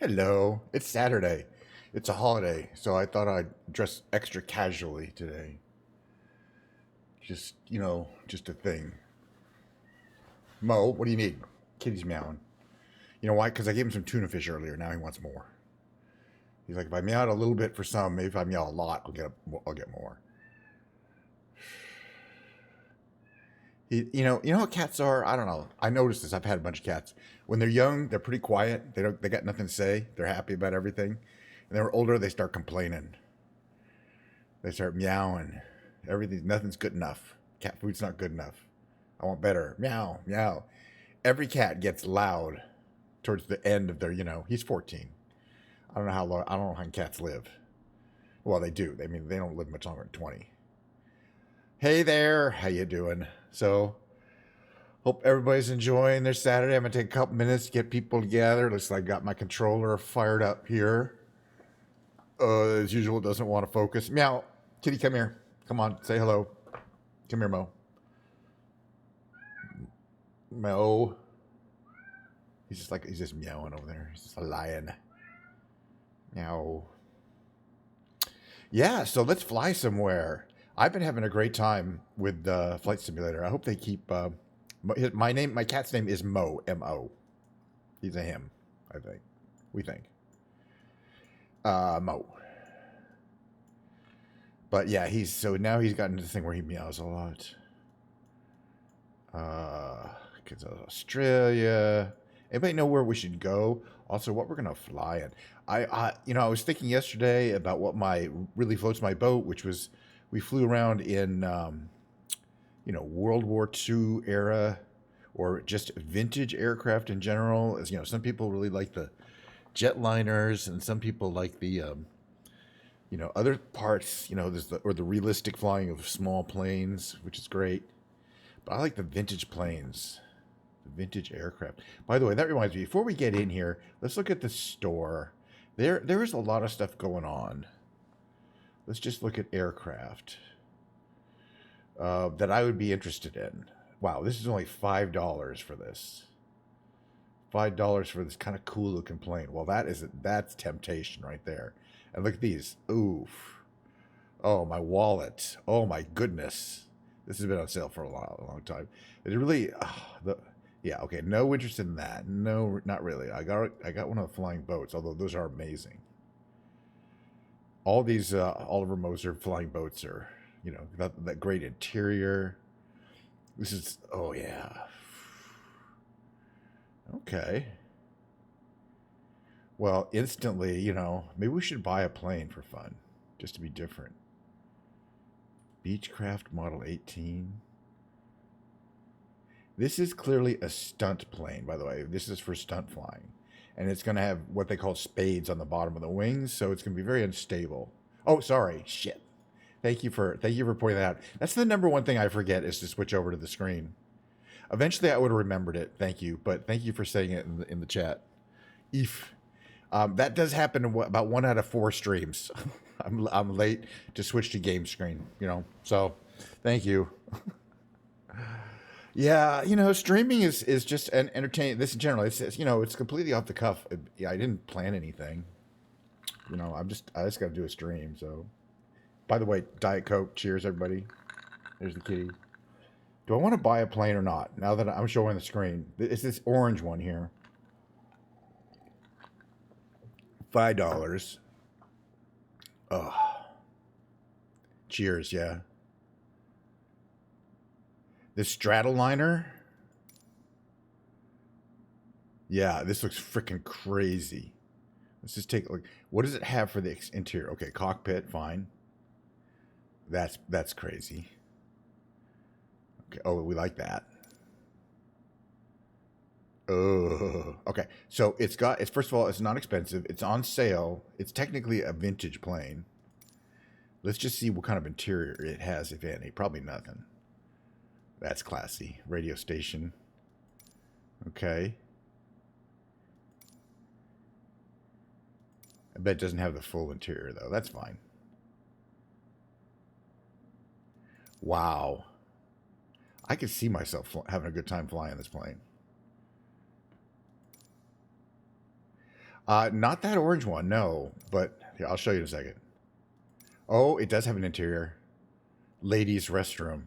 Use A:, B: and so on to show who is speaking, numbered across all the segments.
A: Hello. It's Saturday. It's a holiday, so I thought I'd dress extra casually today. Just a thing. Mo, what do you need? Kitty's meowing. You know why? Because I gave him some tuna fish earlier. Now he wants more. He's like, if I meow a little bit for some, maybe if I meow a lot, I'll get more. You know what cats are? I don't know. I noticed this. I've had a bunch of cats. When they're young, they're pretty quiet. They got nothing to say. They're happy about everything. And they're older, they start complaining. They start meowing. Nothing's good enough. Cat food's not good enough. I want better. Meow, meow. Every cat gets loud towards the end of he's 14. I don't know how long, I don't know how cats live. Well, they do. They don't live much longer than 20. Hey there, how you doing? So, hope everybody's enjoying their Saturday. I'm gonna take a couple minutes to get people together. Looks like I got my controller fired up here. As usual, it doesn't want to focus. Meow. Kitty, come here. Come on, say hello. Come here, Mo. Mo. He's just meowing over there. He's just a lion. Meow. Yeah, so let's fly somewhere. I've been having a great time with Flight Simulator. I hope they keep. My cat's name is Mo. M-O. He's a him, I think. We think. Mo. But yeah, now he's gotten to the thing where he meows a lot. Kids Australia. Anybody know where we should go? Also, what we're gonna fly in? I was thinking yesterday about what really floats my boat, which was we flew around in, World War II era, or just vintage aircraft in general. As you know, some people really like the jetliners, and some people like the other parts. There's the realistic flying of small planes, which is great. But I like the vintage planes, the vintage aircraft. By the way, that reminds me, before we get in here, let's look at the store. There is a lot of stuff going on. Let's just look at aircraft that I would be interested in. Wow, this is only $5 for this. $5 for this kind of cool looking plane. Well, that's temptation right there. And look at these. Oof. Oh, my wallet. Oh my goodness. This has been on sale for a long time. It really, yeah, okay. No interest in that. No, not really. I got one of the flying boats, although those are amazing. All these Oliver Moser flying boats are, that great interior. This is, oh yeah. Okay. Well, instantly, maybe we should buy a plane for fun, just to be different. Beechcraft Model 18. This is clearly a stunt plane, by the way. This is for stunt flying. And it's going to have what they call spades on the bottom of the wings, so it's going to be very unstable. Oh, sorry. Shit. Thank you for pointing that out. That's the number one thing I forget is to switch over to the screen. Eventually, I would have remembered it. Thank you. But thank you for saying it in the chat. If that does happen in about 1 out of 4 streams. I'm late to switch to game screen, So, thank you. Yeah, streaming is just an entertaining. This in general, it's completely off the cuff. I didn't plan anything. I just got to do a stream. So, by the way, Diet Coke. Cheers, everybody. There's the kitty. Do I want to buy a plane or not? Now that I'm showing the screen, it's this orange one here. $5. Oh. Cheers, yeah. The Stratoliner. Yeah, this looks freaking crazy. Let's just take a look. What does it have for the interior? Okay, cockpit, fine. That's crazy. Okay, oh, we like that. Oh, okay. So it's first of all, it's not expensive. It's on sale. It's technically a vintage plane. Let's just see what kind of interior it has, if any. Probably nothing. That's classy. Radio station. Okay. I bet it doesn't have the full interior, though. That's fine. Wow. I could see myself having a good time flying this plane. Not that orange one, no. But here, I'll show you in a second. Oh, it does have an interior. Ladies' restroom.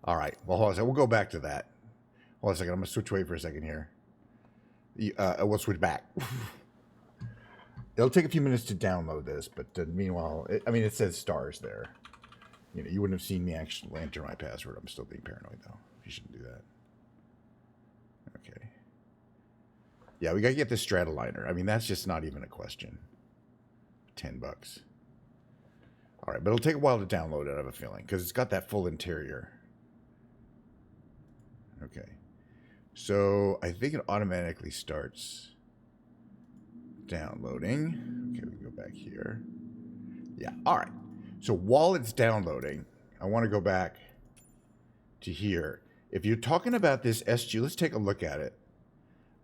A: All right. Well, hold on a second. We'll go back to that. Hold on a second. I'm going to switch away for a second here. We'll switch back. It'll take a few minutes to download this, but meanwhile, it says stars there. You know, you wouldn't have seen me actually enter my password. I'm still being paranoid, though. You shouldn't do that. Okay. Yeah, we got to get this Stratoliner. I mean, that's just not even a question. $10. All right, but it'll take a while to download it, I have a feeling, because it's got that full interior. Okay. So I think it automatically starts downloading. Okay, we can go back here. Yeah, all right. So while it's downloading, I want to go back to here. If you're talking about this SG, let's take a look at it.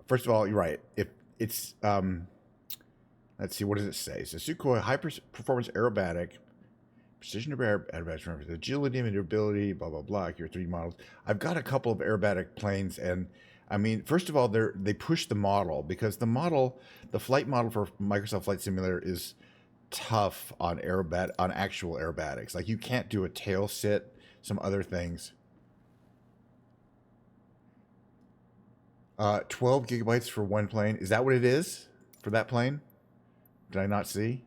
A: First of all, you're right. If it's, let's see, what does it say? So Sukhoi high performance aerobatic, precision aerobatic, agility, maneuverability, blah, blah, blah, your 3D models. I've got a couple of aerobatic planes, and I mean, first of all, they push the model because the flight model for Microsoft Flight Simulator is tough on actual aerobatics. Like you can't do a tail sit, some other things. 12 gigabytes for one plane. Is that what it is for that plane? Did I not see?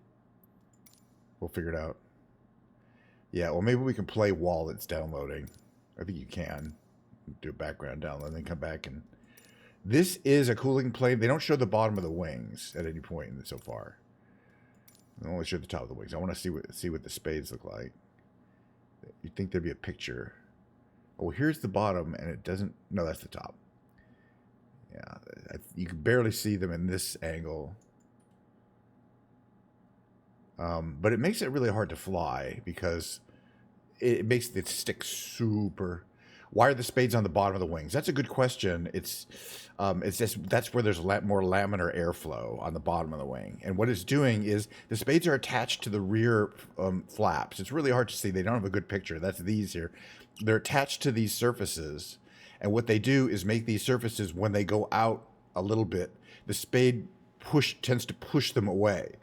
A: We'll figure it out. Yeah, well, maybe we can play while it's downloading. I think you can. Do a background download and then come back. And this is a cooling plane. They don't show the bottom of the wings at any point so far. They only show the top of the wings. I want to see what the spades look like. You'd think there'd be a picture. Oh, here's the bottom, and it doesn't... No, that's the top. Yeah, you can barely see them in this angle. But it makes it really hard to fly because it makes it stick super. Why are the spades on the bottom of the wings? That's a good question. It's just that's where there's more laminar airflow on the bottom of the wing. And what it's doing is the spades are attached to the rear flaps. It's really hard to see. They don't have a good picture. That's these here. They're attached to these surfaces. And what they do is make these surfaces, when they go out a little bit, the spade tends to push them away.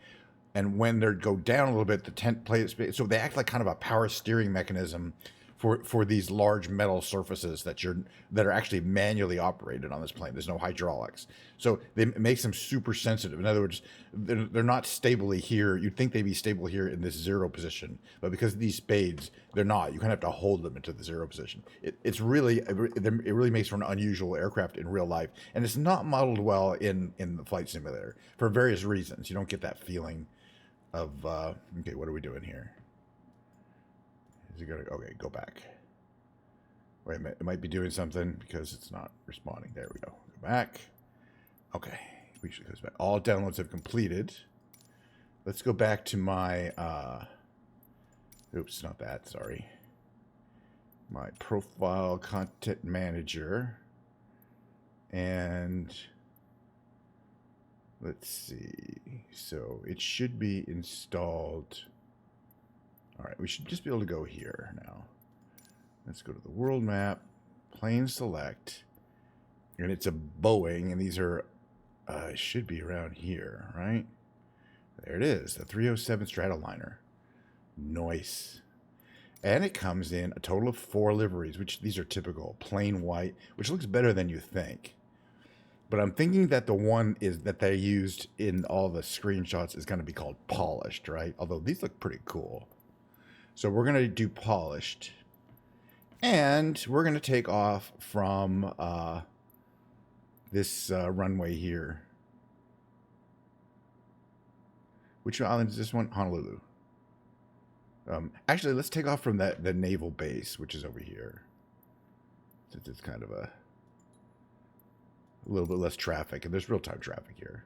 A: And when they go down a little bit, the tent plate, so they act like kind of a power steering mechanism for these large metal surfaces that are actually manually operated on this plane. There's no hydraulics, so it makes them super sensitive. In other words, they're not stably here. You'd think they'd be stable here in this zero position, but because of these spades, they're not. You kind of have to hold them into the zero position. It really makes for an unusual aircraft in real life, and it's not modeled well in the flight simulator for various reasons. You don't get that feeling of okay, what are we doing here? Is it gonna okay? Go back. Wait a minute. It might be doing something because it's not responding. There we go. Go back. Okay. We should go back. All downloads have completed. Let's go back to my. Oops, not that. Sorry. My profile content manager. And let's see. So it should be installed. All right, we should just be able to go here now. Let's go to the world map, plane select, and it's a Boeing, and these are, should be around here, right? There it is, the 307 Stratoliner. Nice. And it comes in a total of 4 liveries, which these are typical, plain white, which looks better than you think. But I'm thinking that the one is that they used in all the screenshots is going to be called polished, right? Although these look pretty cool. So we're going to do polished. And we're going to take off from this runway here. Which island is this one? Honolulu. Actually, let's take off from the naval base, which is over here. Since it's kind of a little bit less traffic. And there's real-time traffic here.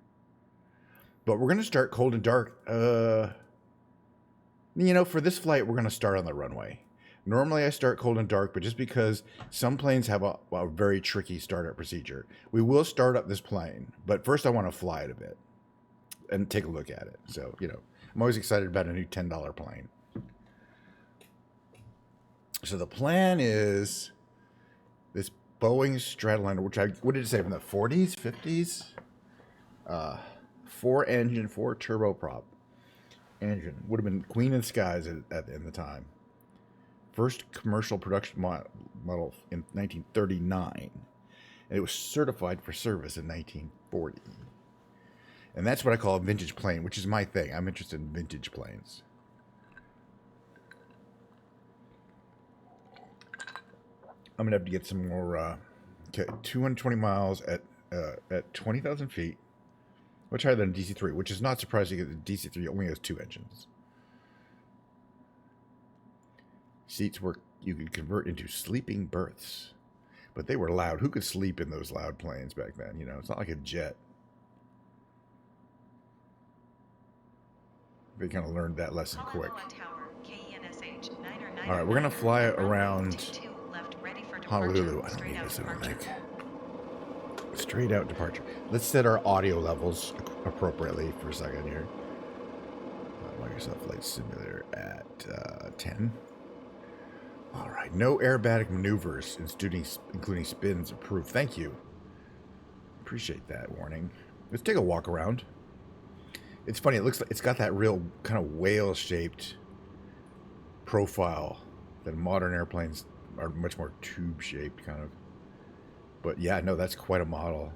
A: But we're going to start cold and dark. You know, for this flight, we're going to start on the runway. Normally, I start cold and dark, but just because some planes have a very tricky startup procedure. We will start up this plane, but first I want to fly it a bit and take a look at it. So, you know, I'm always excited about a new $10 plane. So the plan is this Boeing Stratoliner, which what did it say, from the 40s, 50s? 4-engine, 4-turboprop engine. Would have been Queen of the Skies in the time. First commercial production model in 1939. And it was certified for service in 1940. And that's what I call a vintage plane, which is my thing. I'm interested in vintage planes. I'm going to have to get some more. Okay, 220 miles at 20,000 feet. Much higher than a DC-3, which is not surprising because the DC-3 only has 2 engines. Seats were you could convert into sleeping berths, but they were loud. Who could sleep in those loud planes back then? You know, it's not like a jet. They kind of learned that lesson quick. All right, we're gonna fly around Honolulu. I don't need this, I don't think. Straight out departure. Let's set our audio levels appropriately for a second here. Microsoft Flight Simulator at 10. All right, no aerobatic maneuvers, including spins approved. Thank you. Appreciate that warning. Let's take a walk around. It's funny. It looks like it's got that real kind of whale-shaped profile that modern airplanes are much more tube-shaped, kind of. But yeah, no, that's quite a model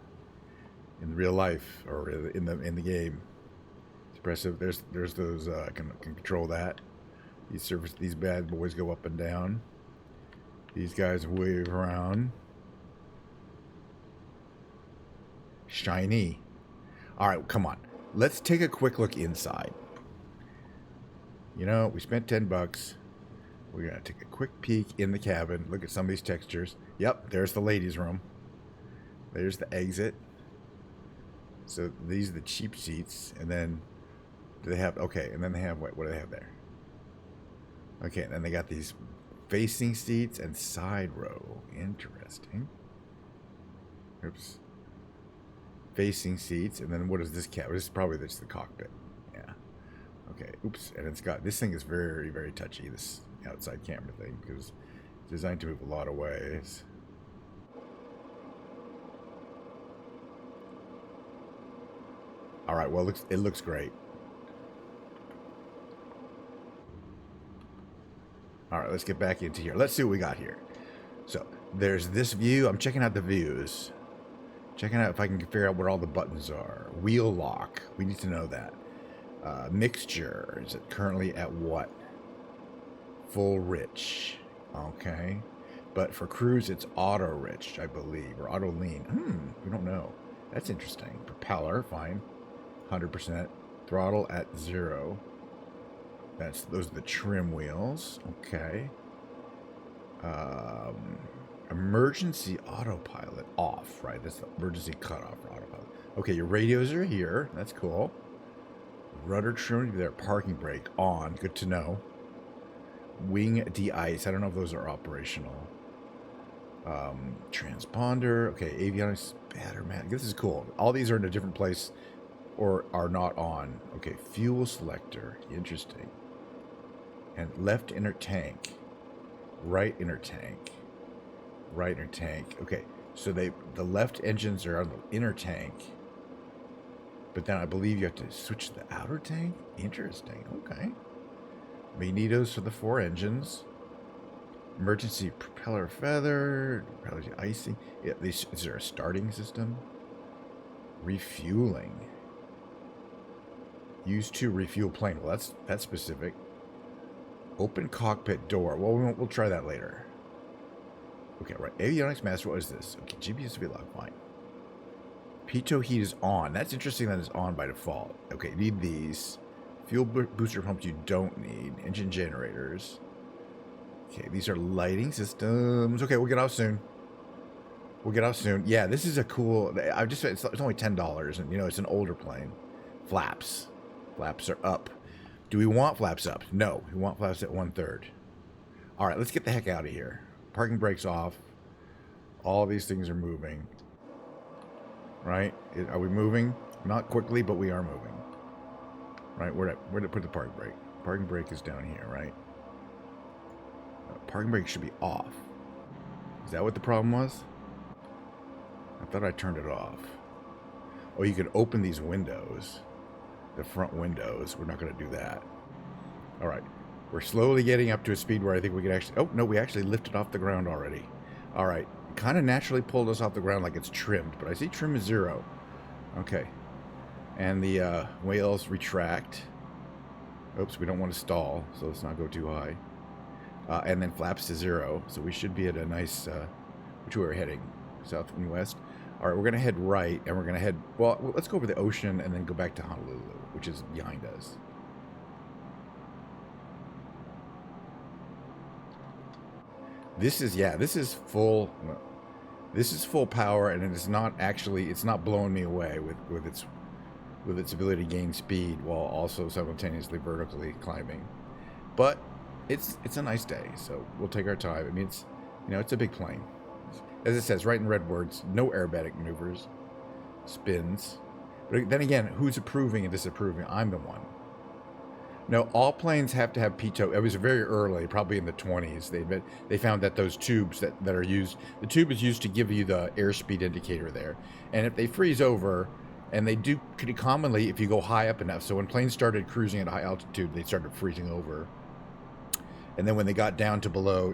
A: in real life or in the game. It's impressive. There's those can control that. These bad boys go up and down. These guys wave around. Shiny. All right, come on. Let's take a quick look inside. You know, we spent $10. We're gonna take a quick peek in the cabin. Look at some of these textures. Yep, there's the ladies' room. There's the exit. So these are the cheap seats, and then do they have? Okay, and then they have what do they have there? Okay, and then they got these facing seats and side row. Interesting. Oops. Facing seats, and then what is this cabin? This is probably just the cockpit. Yeah. Okay. Oops. And it's got this thing is very, very touchy. This outside camera thing because it's designed to move a lot of ways. All right. Well, it looks great. All right, let's get back into here. Let's see what we got here. So there's this view. I'm checking out the views. Checking out if I can figure out what all the buttons are. Wheel lock. We need to know that. Mixture. Is it currently at what? Full rich. Okay. But for cruise, it's auto rich, I believe. Or auto lean. We don't know. That's interesting. Propeller, fine. 100%. Throttle at 0. Those are the trim wheels. Okay. Emergency autopilot off, right? That's the emergency cutoff for autopilot. Okay, your radios are here. That's cool. Rudder trim there. Parking brake on. Good to know. Wing de-ice. I don't know if those are operational. Transponder. Okay, avionics. Battermat. This is cool. All these are in a different place or are not on. Okay, fuel selector. Interesting. And left inner tank. Right inner tank. Right inner tank. Okay, so the left engines are on the inner tank. But then I believe you have to switch to the outer tank? Interesting. Okay. Magnetos for the 4 engines. Emergency propeller feather. Propeller icing. Yeah, is there a starting system? Refueling. Use to refuel plane. Well, that's specific. Open cockpit door. Well, we'll try that later. Okay, right. Avionics master. What is this? Okay, GPS lock. Fine. Pitot heat is on. That's interesting that it's on by default. Okay, need these. Fuel booster pumps you don't need. Engine generators. Okay, these are lighting systems. Okay, we'll get off soon. Yeah, this is a cool. It's only $10, and you know it's an older plane. Flaps. Flaps are up. Do we want flaps up? No, we want flaps at 1/3. All right, let's get the heck out of here. Parking brakes off. All these things are moving. Right? Are we moving? Not quickly, but we are moving. Right? Where to put the parking brake? Parking brake is down here, right? Parking brake should be off. Is that what the problem was? I thought I turned it off. Oh, you can open these windows. the front windows. We're not going to do that. All right. We're slowly getting up to a speed where I think we can actually... Oh, no, we actually lifted off the ground already. All right. Kind of naturally pulled us off the ground like it's trimmed, but I see trim is 0. Okay. And the whales retract. Oops, we don't want to stall, so let's not go too high. And then flaps to 0, so we should be at a nice... which way we're heading? South and west? All right, we're going to head right, and we're going to head... Well, let's go over the ocean and then go back to Honolulu, which is behind us. This is full power, and it is not actually, it's not blowing me away with its ability to gain speed while also simultaneously vertically climbing. But it's a nice day, so we'll take our time. I mean, it's, you know, it's a big plane. As it says right in red words, no aerobatic maneuvers, spins. But then again, who's approving and disapproving? I'm the one. No, all planes have to have pitot. It was very early, probably in the 20s. They found that those tubes that are used, the tube is used to give you the airspeed indicator there. And if they freeze over, and they do pretty commonly if you go high up enough. So when planes started cruising at high altitude, they started freezing over. And then when they got down to below,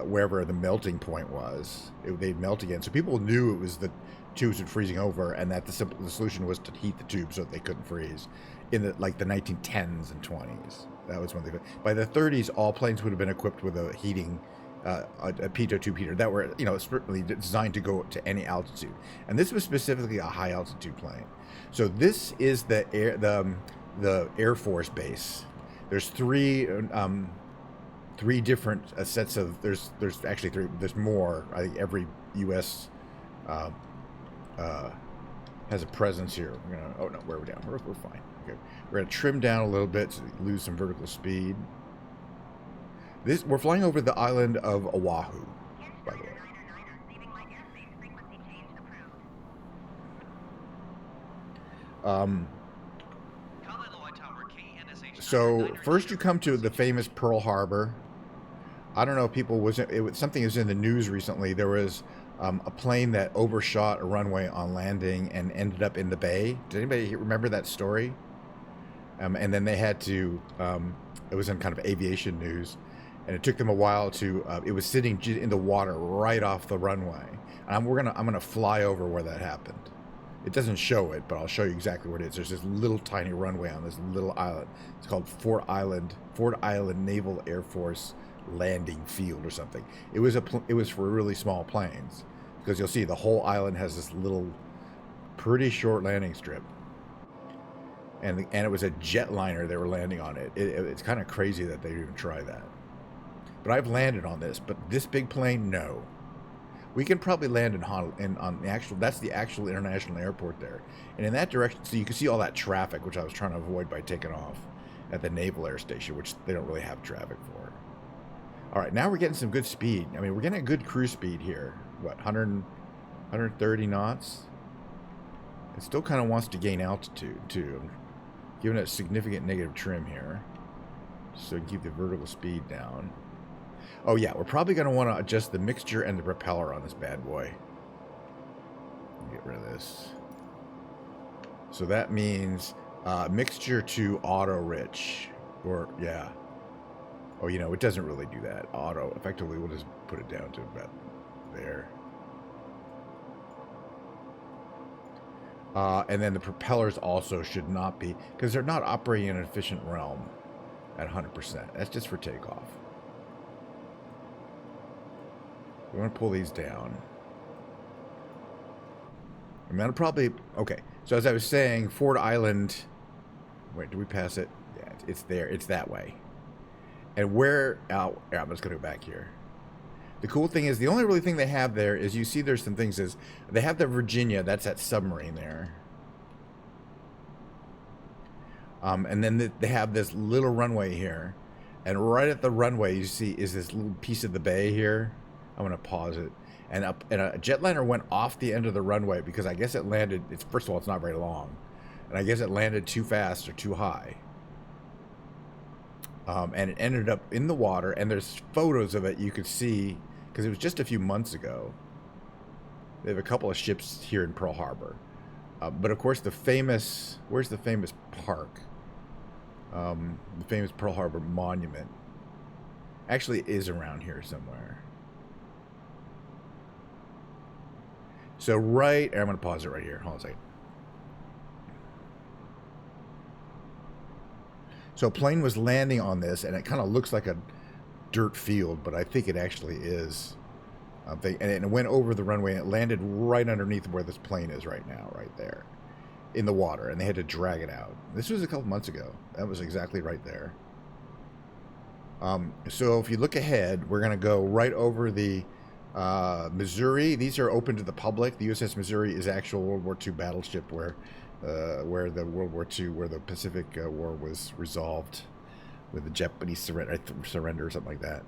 A: wherever the melting point was, they'd melt again. So people knew it was the tubes were freezing over, and that the solution was to heat the tube so that they couldn't freeze. In the 1910s and 20s, that was when they. By the 30s, all planes would have been equipped with a heating, a pitot tube heater that were strictly designed to go to any altitude. And this was specifically a high altitude plane. So this is the Air Force base. There's three different sets of. There's actually 3. There's more. I think every U.S. Has a presence here. We're gonna. Oh no, we're down. We're fine. Okay, we're gonna trim down a little bit to lose some vertical speed. We're flying over the island of Oahu, by the way. So first you come to the famous Pearl Harbor. I don't know if people something was in the news recently. There was a plane that overshot a runway on landing and ended up in the bay. Did anybody remember that story? And then they had to, it was in kind of aviation news, and it took them a while to, it was sitting in the water right off the runway. And I'm gonna fly over where that happened. It doesn't show it, but I'll show you exactly where it is. There's this little tiny runway on this little island. It's called Ford Island Naval Air Force Landing Field or something. It was for really small planes, because you'll see the whole island has this little pretty short landing strip, and it was a jetliner they were landing on it. It's kind of crazy that they even try that. But I've landed on this, but this big plane, no. We can probably land that's the actual international airport there, and in that direction, so you can see all that traffic, which I was trying to avoid by taking off at the Naval Air Station, which they don't really have traffic for. All right, now we're getting some good speed. I mean, we're getting a good cruise speed here. What, 130 knots? It still kind of wants to gain altitude, too. I'm giving it a significant negative trim here, so we can keep the vertical speed down. Oh, yeah, we're probably going to want to adjust the mixture and the propeller on this bad boy. Get rid of this. So that means mixture to auto-rich, or, yeah. Oh, it doesn't really do that. Auto. Effectively, we'll just put it down to about there. And then the propellers also should not be, because they're not operating in an efficient realm at 100%. That's just for takeoff. We want to pull these down. And that'll probably, okay. So as I was saying, Ford Island, wait, did we pass it? Yeah, it's there. It's that way. And where, I'm just going to go back here. The cool thing is, the only really thing they have there is, you see there's some things, is they have the Virginia, that's that submarine there. And then they have this little runway here. And right at the runway, you see, is this little piece of the bay here. I'm going to pause it. And a jetliner went off the end of the runway because I guess it landed, first of all, it's not very long. And I guess it landed too fast or too high. And it ended up in the water, and there's photos of it you could see, because it was just a few months ago. They have a couple of ships here in Pearl Harbor. But of course, where's the famous park? The famous Pearl Harbor Monument actually is around here somewhere. So I'm going to pause it right here. Hold on a second. So a plane was landing on this, and it kind of looks like a dirt field, but I think it actually is. And it went over the runway, and it landed right underneath where this plane is right now, right there, in the water, and they had to drag it out. This was a couple months ago. That was exactly right there. So if you look ahead, we're going to go right over the Missouri. These are open to the public. The USS Missouri is actual World War II battleship where the Pacific War was resolved with the Japanese surrender or something like that.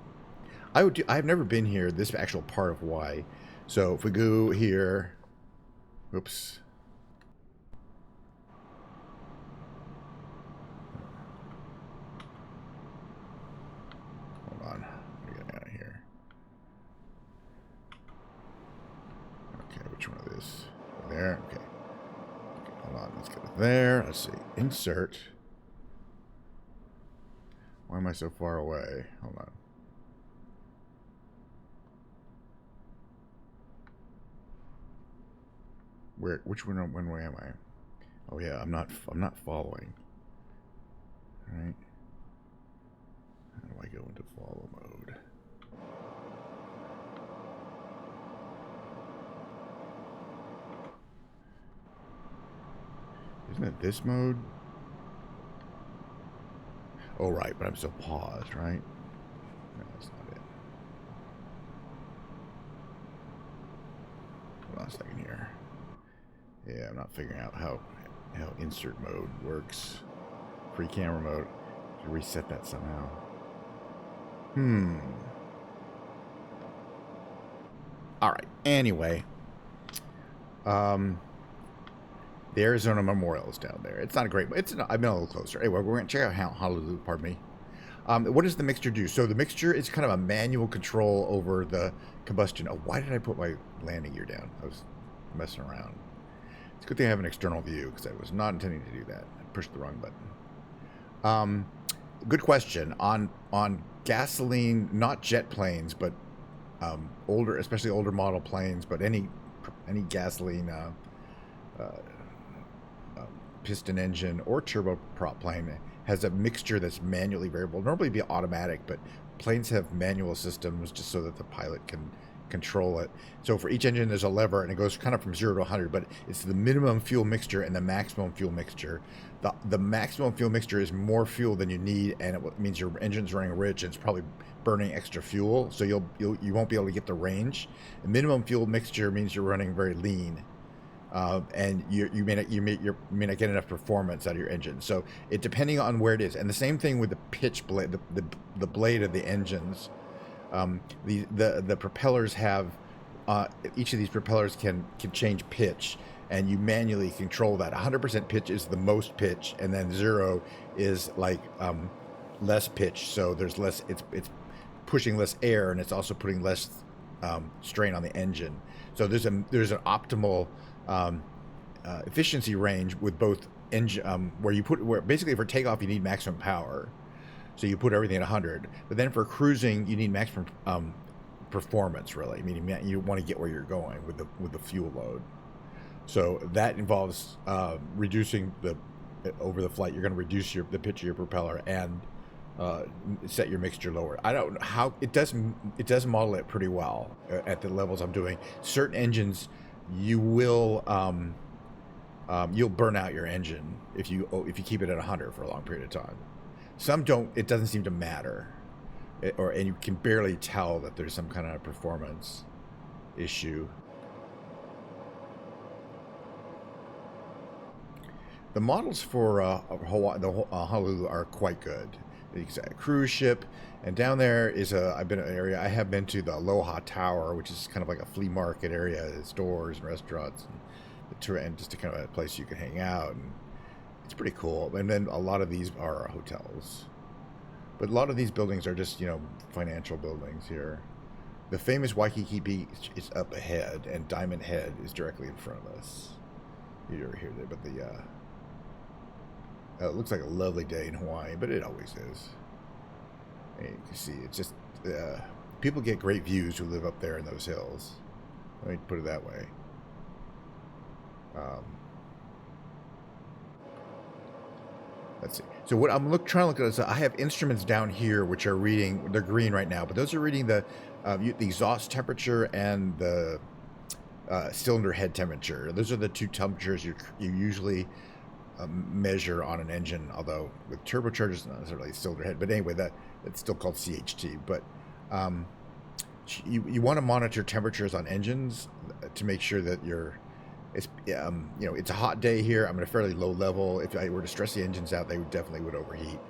A: I've never been here, this actual part of Hawaii. So if we go here, oops. Hold on, let me get out of here. Okay, which one of these? There, okay. Hold on, let's get it there. Let's see, insert. Why am I so far away? Hold on. Which one way am I? Oh yeah, I'm not following. All right. How do I go into follow mode? Isn't it this mode? Oh right, but I'm still paused, right? No, that's not it. Hold on a second here. Yeah, I'm not figuring out how insert mode works. Free camera mode. To reset that somehow. All right. Anyway, the Arizona Memorial is down there. It's not a great. I've been a little closer. Anyway, we're gonna check out Honolulu. Pardon me. What does the mixture do? So the mixture is kind of a manual control over the combustion. Oh, why did I put my landing gear down? I was messing around. It's a good thing I have an external view because I was not intending to do that. I pushed the wrong button. Good question. On gasoline, not jet planes, but older, especially older model planes, but any gasoline piston engine or turboprop plane has a mixture that's manually variable. Normally it'd be automatic, but planes have manual systems just so that the pilot can control it. So for each engine there's a lever, and it goes kind of from 0 to 100, but it's the minimum fuel mixture and the maximum fuel mixture. The maximum fuel mixture is more fuel than you need, and it means your engine's running rich and it's probably burning extra fuel, so you won't be able to get the range. The minimum fuel mixture means you're running very lean, and you may not get enough performance out of your engine. So it depending on where it is, and the same thing with the pitch blade, the blade of the engines. The propellers have each of these propellers can change pitch, and you manually control that. 100% pitch is the most pitch, and then 0 is like less pitch. So there's less. It's pushing less air, and it's also putting less strain on the engine. So there's an optimal efficiency range with both engine where basically for takeoff you need maximum power. So you put everything at 100, but then for cruising you need maximum performance, really. Meaning you want to get where you're going with the fuel load. So that involves reducing over the flight. You're going to reduce the pitch of your propeller and set your mixture lower. I don't know how it does model it pretty well at the levels I'm doing. Certain engines you will you'll burn out your engine if you keep it at 100 for a long period of time. Some don't. It doesn't seem to matter, and you can barely tell that there's some kind of performance issue. The models for Honolulu are quite good. It's a cruise ship, and down there is I've been in an area. I have been to the Aloha Tower, which is kind of like a flea market area, stores and restaurants, and just a kind of a place you can hang out. And it's pretty cool. And then a lot of these are hotels, but a lot of these buildings are just financial buildings here. The famous Waikiki Beach is up ahead, and Diamond Head is directly in front of us. You ever hear that? But the it looks like a lovely day in Hawaii, but it always is. And you can see it's just people get great views who live up there in those hills. Let me put it that way. Let's see. So what I'm trying to look at is I have instruments down here which are reading. They're green right now, but those are reading the exhaust temperature and the cylinder head temperature. Those are the two temperatures you usually measure on an engine. Although with turbochargers, not necessarily cylinder head. But anyway, that's still called CHT. But you want to monitor temperatures on engines to make sure that it's it's a hot day here. I'm at a fairly low level. If I were to stress the engines out, they definitely would overheat.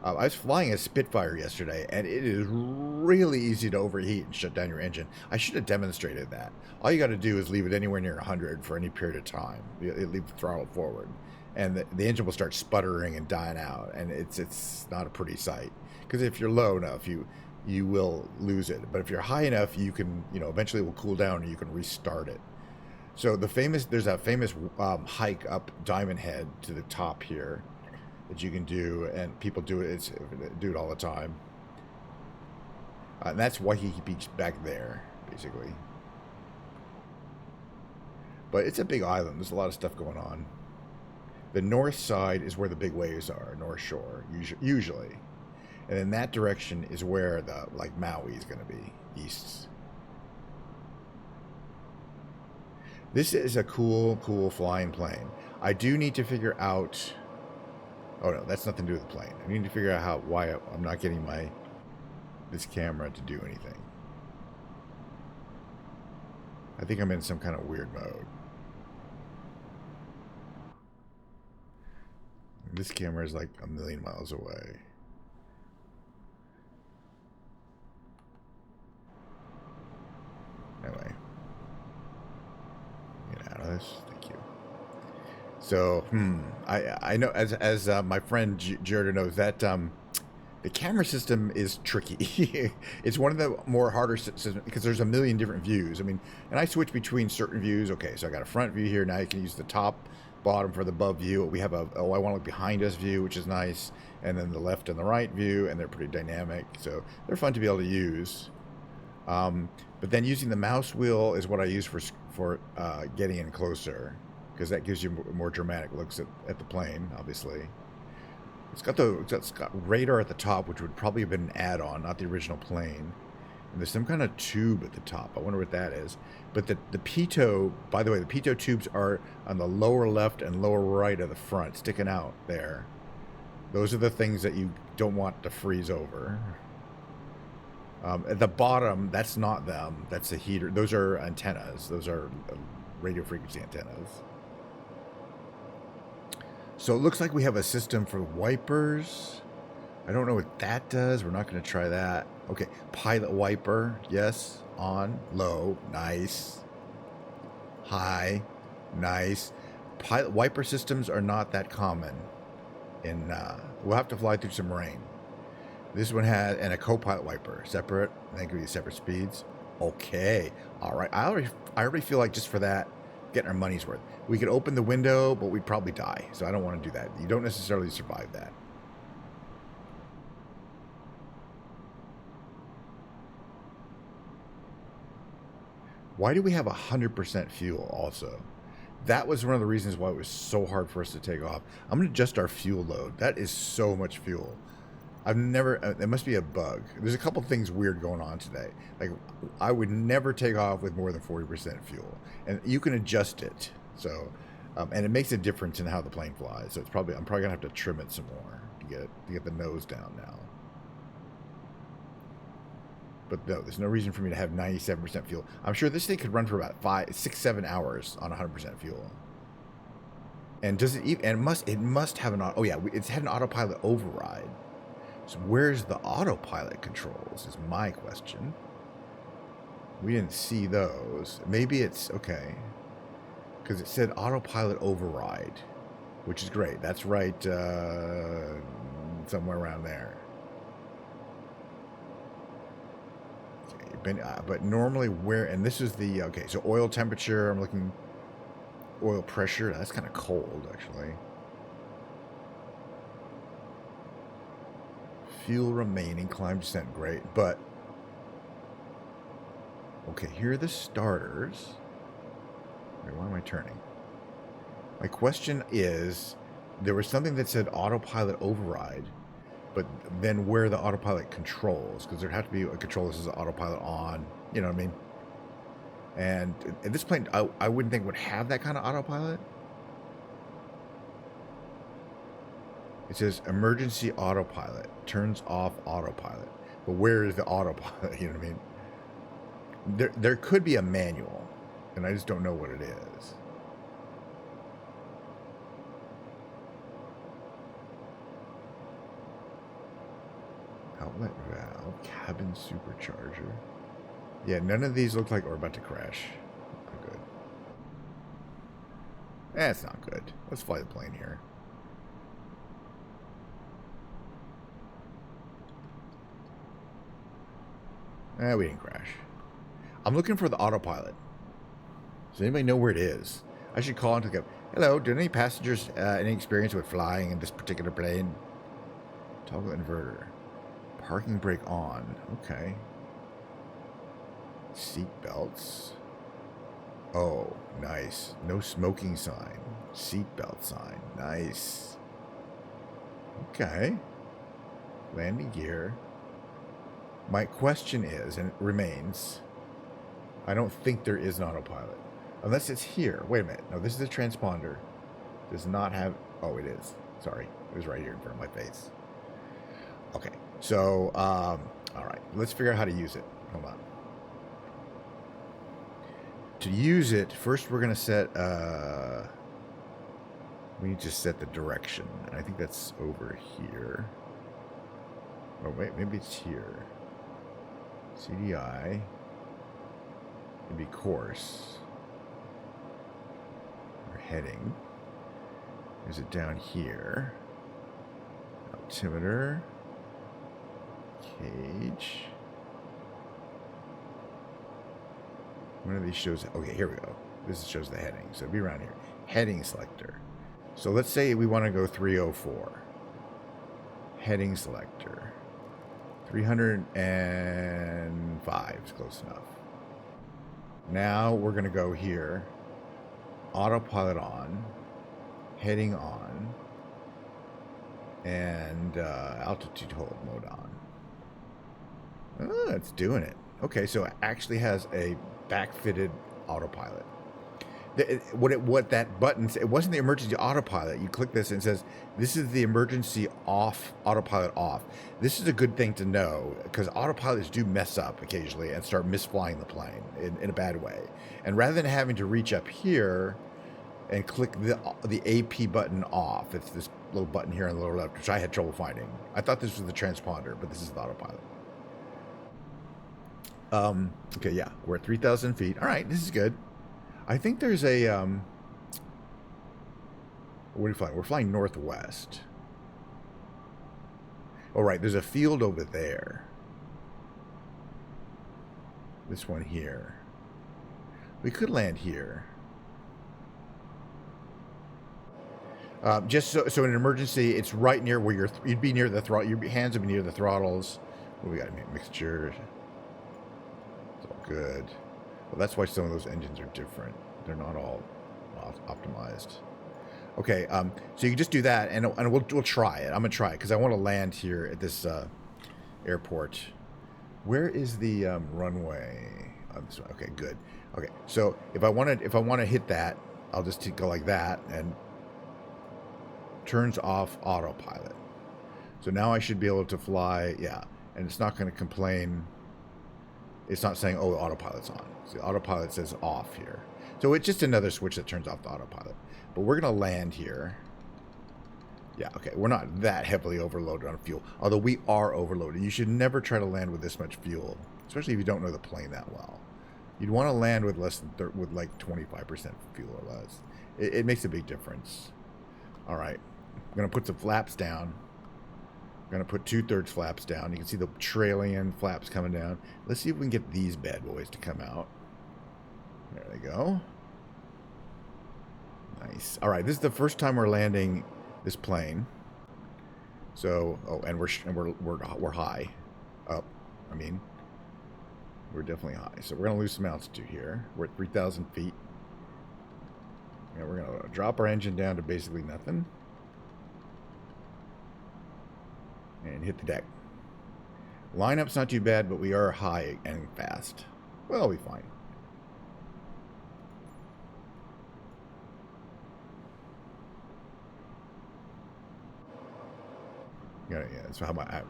A: I was flying a Spitfire yesterday, and it is really easy to overheat and shut down your engine. I should have demonstrated that. All you got to do is leave it anywhere near 100 for any period of time. Leave the throttle forward, and the engine will start sputtering and dying out, and it's not a pretty sight. Because if you're low enough, you will lose it. But if you're high enough, you can eventually it will cool down, and you can restart it. So there's a famous hike up Diamond Head to the top here that you can do, and people do it all the time. And that's Waiheke Beach back there, basically. But it's a big island. There's a lot of stuff going on. The north side is where the big waves are, North Shore, usually. And in that direction is where Maui is going to be, east. This is a cool flying plane. I do need to figure out... Oh no, that's nothing to do with the plane. I need to figure out why I'm not getting this camera to do anything. I think I'm in some kind of weird mode. This camera is like a million miles away. Anyway. Get out of this. Thank you. So, I know as my friend Jared knows that the camera system is tricky. It's one of the more harder systems because there's a million different views. I mean, and I switch between certain views. Okay, so I got a front view here. Now you can use the top, bottom for the above view. We have I want to look behind us view, which is nice, and then the left and the right view, and they're pretty dynamic. So they're fun to be able to use. But then using the mouse wheel is what I use for getting in closer, because that gives you more dramatic looks at the plane, obviously. It's got radar at the top, which would probably have been an add-on, not the original plane. And there's some kind of tube at the top. I wonder what that is. But the pitot, by the way, the pitot tubes are on the lower left and lower right of the front, sticking out there. Those are the things that you don't want to freeze over. At the bottom, that's not them. That's a heater. Those are antennas. Those are radio frequency antennas. So it looks like we have a system for wipers. I don't know what that does. We're not going to try that. Okay, pilot wiper. Yes. On. Low. Nice. High. Nice. Pilot wiper systems are not that common. We'll have to fly through some rain. This one had, and a co-pilot wiper, separate. I think we need separate speeds. Okay, all right. I already feel like just for that, getting our money's worth. We could open the window, but we'd probably die. So I don't want to do that. You don't necessarily survive that. Why do we have 100% fuel also? That was one of the reasons why it was so hard for us to take off. I'm going to adjust our fuel load. That is so much fuel. I've never, it must be a bug. There's a couple things weird going on today. Like, I would never take off with more than 40% fuel. And you can adjust it. So, and it makes a difference in how the plane flies. So I'm probably gonna have to trim it some more to get the nose down now. But no, there's no reason for me to have 97% fuel. I'm sure this thing could run for about 5, 6, 7 hours on 100% fuel. And does it even, and it must have it's had an autopilot override. So where's the autopilot controls is my question. We didn't see those. Maybe it's, okay. Because it said autopilot override, which is great. That's right, somewhere around there. Okay, but normally and this is the, okay, so oil temperature, I'm looking, Oil pressure. That's kind of cold, actually. Fuel remaining. Climb descent. Great. But, okay, here are the starters. Wait, why am I turning? My question is, there was something that said autopilot override, but then where the autopilot controls, because there'd have to be a control that says autopilot on, you know what I mean? And at this plane, I wouldn't think would have that kind of autopilot. It says emergency autopilot, turns off autopilot. But where is the autopilot? You know what I mean? There could be a manual, and I just don't know what it is. Outlet valve, cabin supercharger. Yeah, none of these look like we're about to crash. Not good. That's not good. Let's fly the plane here. We didn't crash. I'm looking for the autopilot. Does anybody know where it is? I should call into the... Hello, do any passengers any experience with flying in this particular plane? Toggle inverter. Parking brake on. Okay. Seat belts. Oh, nice. No smoking sign. Seat belt sign. Nice. Okay. Landing gear. My question is, and it remains, I don't think there is an autopilot. Unless it's here. Wait a minute. No, this is a transponder. Does not have... Oh, it is. Sorry. It was right here in front of my face. Okay. So, all right. Let's figure out how to use it. Hold on. To use it, first we're going to set... we need to set the direction. And I think that's over here. Oh, wait. Maybe it's here. CDI. It'd be course. Or heading. Is it down here? Altimeter. Cage. One of these shows... Okay, here we go. This shows the heading. So it'd be around here. Heading selector. So let's say we want to go 304. Heading selector. 305 is close enough. Now we're going to go here. Autopilot on. Heading on. And altitude hold mode on. Oh, it's doing it. Okay, so it actually has a back-fitted autopilot. What that button, it wasn't the emergency autopilot. You click this and it says, this is the emergency off, autopilot off. This is a good thing to know because autopilots do mess up occasionally and start misflying the plane in a bad way. And rather than having to reach up here and click the AP button off, it's this little button here on the lower left, which I had trouble finding. I thought this was the transponder, but this is the autopilot. Okay, yeah, we're at 3,000 feet. All right, this is good. I think there's a, what are we flying? We're flying northwest. Oh, right, there's a field over there. This one here. We could land here. Just so in an emergency, it's right near where you'd be near the throttle. Your hands would be near the throttles. What we got? Mixture. It's all good. Well, that's why some of those engines are different. They're not all optimized. Okay, so you can just do that, and we'll try it. I'm gonna try it because I want to land here at this airport. Where is the runway? Oh, this one. Okay, good. Okay, so if I want to hit that, I'll just go like that and turns off autopilot. So now I should be able to fly. Yeah, and it's not going to complain. It's not saying, oh, the autopilot's on. So the autopilot says off here. So it's just another switch that turns off the autopilot. But we're going to land here. Yeah, okay. We're not that heavily overloaded on fuel. Although we are overloaded. You should never try to land with this much fuel. Especially if you don't know the plane that well. You'd want to land with less than with like 25% fuel or less. It makes a big difference. All right. I'm going to put some flaps down. I'm going to put 2/3 flaps down. You can see the trailing flaps coming down. Let's see if we can get these bad boys to come out. There they go. Nice. All right, this is the first time we're landing this plane. So, oh, and we're high up. I mean, we're definitely high. So we're gonna lose some altitude here. We're at 3,000 feet. Yeah, we're gonna drop our engine down to basically nothing and hit the deck. Lineup's not too bad, but we are high and fast. Well, we'll be fine. Yeah, so how about I'm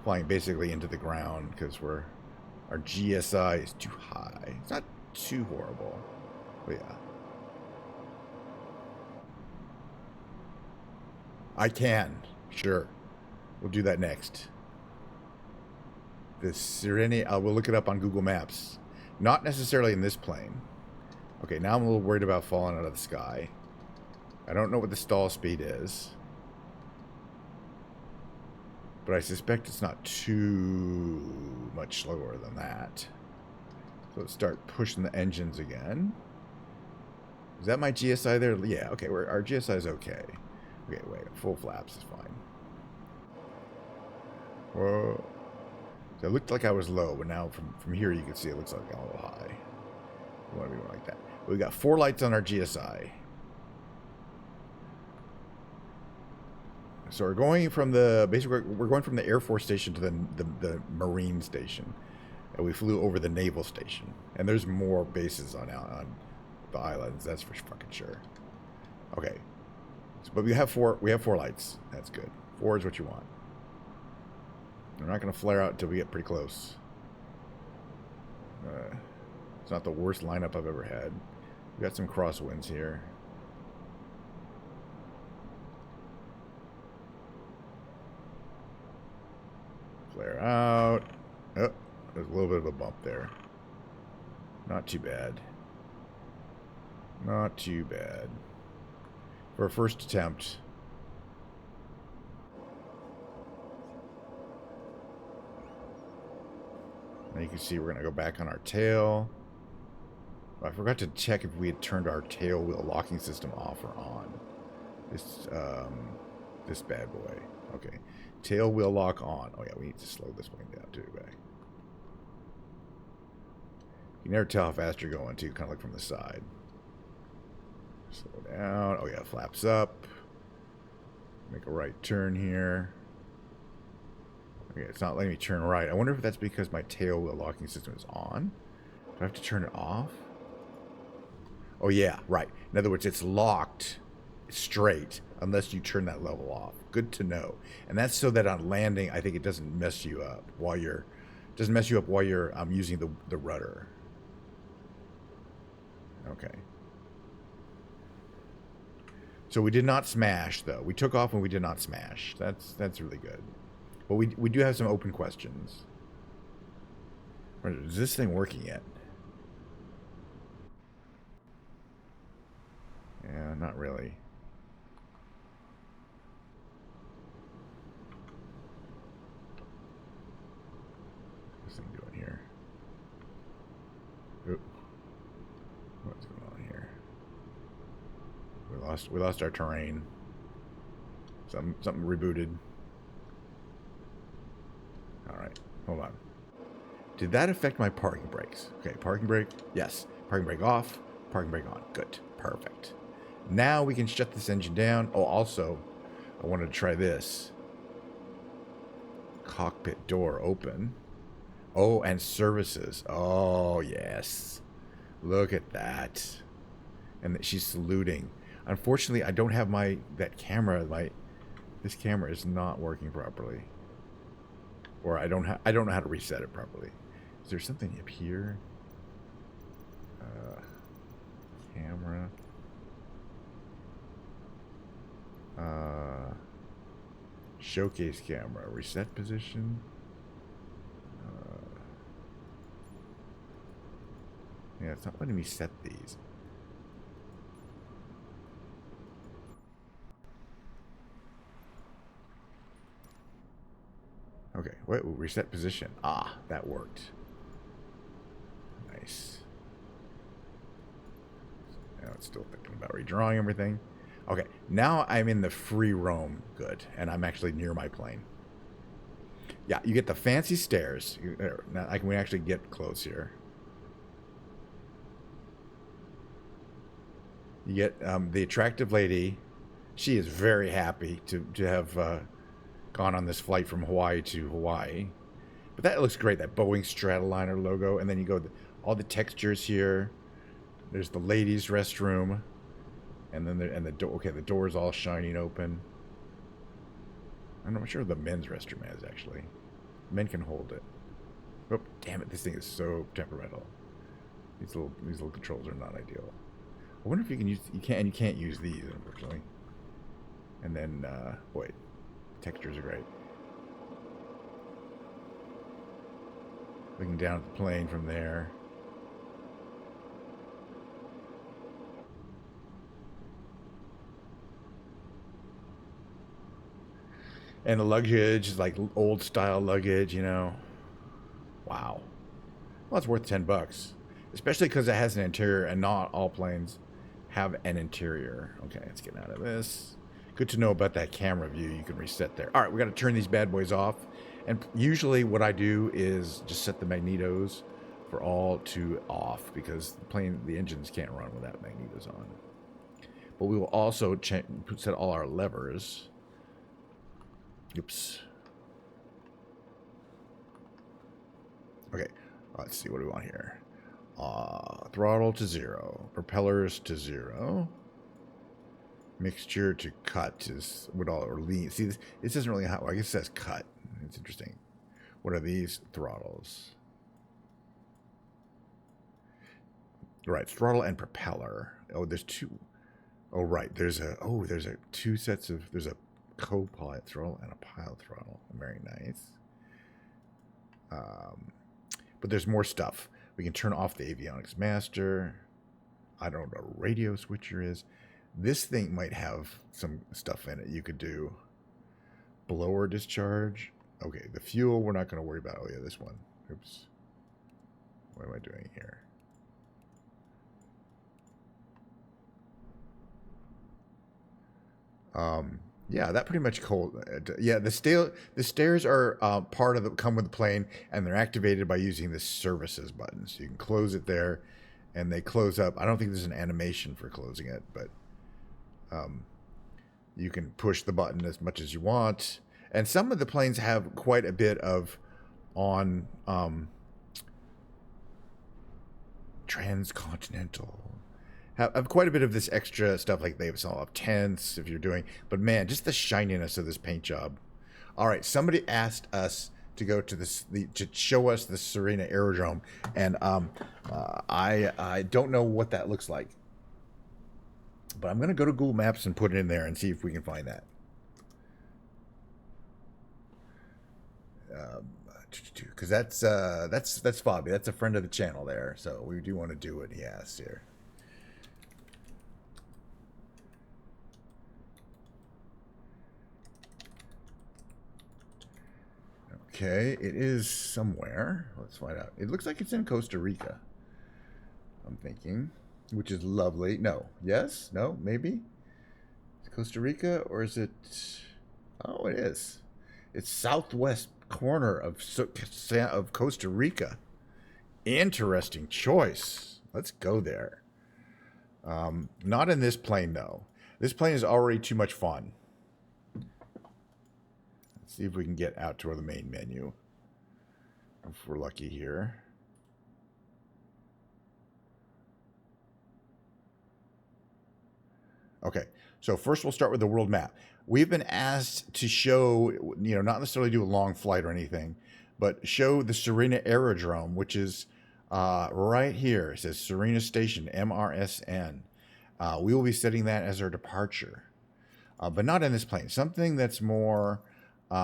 A: flying basically into the ground because our GSI is too high. It's not too horrible, but yeah. I can, sure. We'll do that next. The Serenity, we'll look it up on Google Maps. Not necessarily in this plane. Okay, now I'm a little worried about falling out of the sky. I don't know what the stall speed is, but I suspect it's not too much slower than that. So let's start pushing the engines again. Is that my GSI there? Yeah, okay, our GSI is okay. Okay, wait, full flaps is fine. Whoa. So it looked like I was low, but now from here you can see it looks like I'm a little high. We want to be more like that. But we got 4 lights on our GSI. So we're going from the basically we're going from the Air Force station to the Marine station, and we flew over the Naval station. And there's more bases on the islands. That's for fucking sure. Okay, so, but we have four lights. That's good. 4 is what you want. They're not going to flare out until we get pretty close. It's not the worst lineup I've ever had. We got some crosswinds here. Flare out. Oh, there's a little bit of a bump there. Not too bad. Not too bad. For a first attempt. Now you can see we're going to go back on our tail. I forgot to check if we had turned our tail wheel locking system off or on. This bad boy. Okay. Tail wheel lock on. Oh yeah, we need to slow this plane down too, back. You can never tell how fast you're going too, kind of like from the side. Slow down. Oh yeah, flaps up. Make a right turn here. Okay, it's not letting me turn right. I wonder if that's because my tail wheel locking system is on. Do I have to turn it off? Oh yeah, right. In other words, it's locked straight unless you turn that level off. Good to know. And that's so that on landing, I think it doesn't mess you up while you're using the rudder. Okay. So we did not smash though. We took off and we did not smash. That's really good. But we do have some open questions. Is this thing working yet? Yeah, not really. What's this thing doing here? Oop. What's going on here? We lost our terrain. Something rebooted. Alright, hold on. Did that affect my parking brakes? Okay, parking brake. Yes. Parking brake off. Parking brake on. Good. Perfect. Now we can shut this engine down. Oh, also, I wanted to try this. Cockpit door open. Oh, and services. Oh, yes. Look at that. And she's saluting. Unfortunately, I don't have that camera. This camera is not working properly. Or I don't know how to reset it properly. Is there something up here? Camera. Showcase camera. Reset position. Yeah, it's not letting me set these. Okay, wait, reset position. Ah, that worked. Nice. Now it's still thinking about redrawing everything. Okay, now I'm in the free roam. Good, and I'm actually near my plane. Yeah, you get the fancy stairs. Now I can actually get close here. You get the attractive lady. She is very happy to have gone on this flight from Hawaii to Hawaii. But that looks great, that Boeing Stratoliner logo. And then you go, all the textures here. There's the ladies' restroom. And then the door. Okay, the door's all shining open. I'm not sure the men's restroom is, actually. Men can hold it. Oh, damn it, this thing is so temperamental. These little controls are not ideal. I wonder if you can use, you can't use these, unfortunately. And then, boy, textures are great. Looking down at the plane from there. And the luggage is like old style luggage, you know. Wow. Well, it's worth $10. Especially because it has an interior, and not all planes have an interior. Okay, let's get out of this. Good to know about that camera view. You can reset there. All right, we got to turn these bad boys off. And usually what I do is just set the magnetos for all to off, because the engines can't run without magnetos on. But we will also set all our levers. Oops. Okay, let's see, what do we want here? Throttle to 0, propellers to 0, mixture to cut is what all, or lean. See, this isn't really how, I guess it says cut. It's interesting. What are these? Throttles. Right, throttle and propeller. Oh, there's two. Oh, right, there's a two sets of, there's a co-pilot throttle and a pilot throttle. Very nice. But there's more stuff. We can turn off the avionics master. I don't know what a radio switcher is. This thing might have some stuff in it. You could do blower discharge. Okay, the fuel we're not going to worry about. Oh yeah, this one. Oops. What am I doing here? Yeah, that pretty much cold. Yeah, the stairs are part of the come with the plane, and they're activated by using the services button. So you can close it there, and they close up. I don't think there's an animation for closing it, but you can push the button as much as you want. And some of the planes have quite a bit of on transcontinental. Have quite a bit of this extra stuff, like they have some tents if you're doing, but man, just the shininess of this paint job. All right, somebody asked us to go to to show us the Serena Aerodrome, and I don't know what that looks like, but I'm gonna go to Google Maps and put it in there and see if we can find that. Because that's Fabi. That's a friend of the channel there, so we do want to do what he asks here. Okay, it is somewhere. Let's find out. It looks like it's in Costa Rica, I'm thinking, which is lovely. No. Yes? No? Maybe? Is it Costa Rica, or is it... Oh, it is. It's southwest corner of Costa Rica. Interesting choice. Let's go there. Not in this plane, though. This plane is already too much fun. See if we can get out to the main menu. If we're lucky here. Okay, so first we'll start with the world map. We've been asked to show, not necessarily do a long flight or anything, but show the Serena Aerodrome, which is right here. It says Serena Station, MRSN. We will be setting that as our departure, but not in this plane. Something that's more... I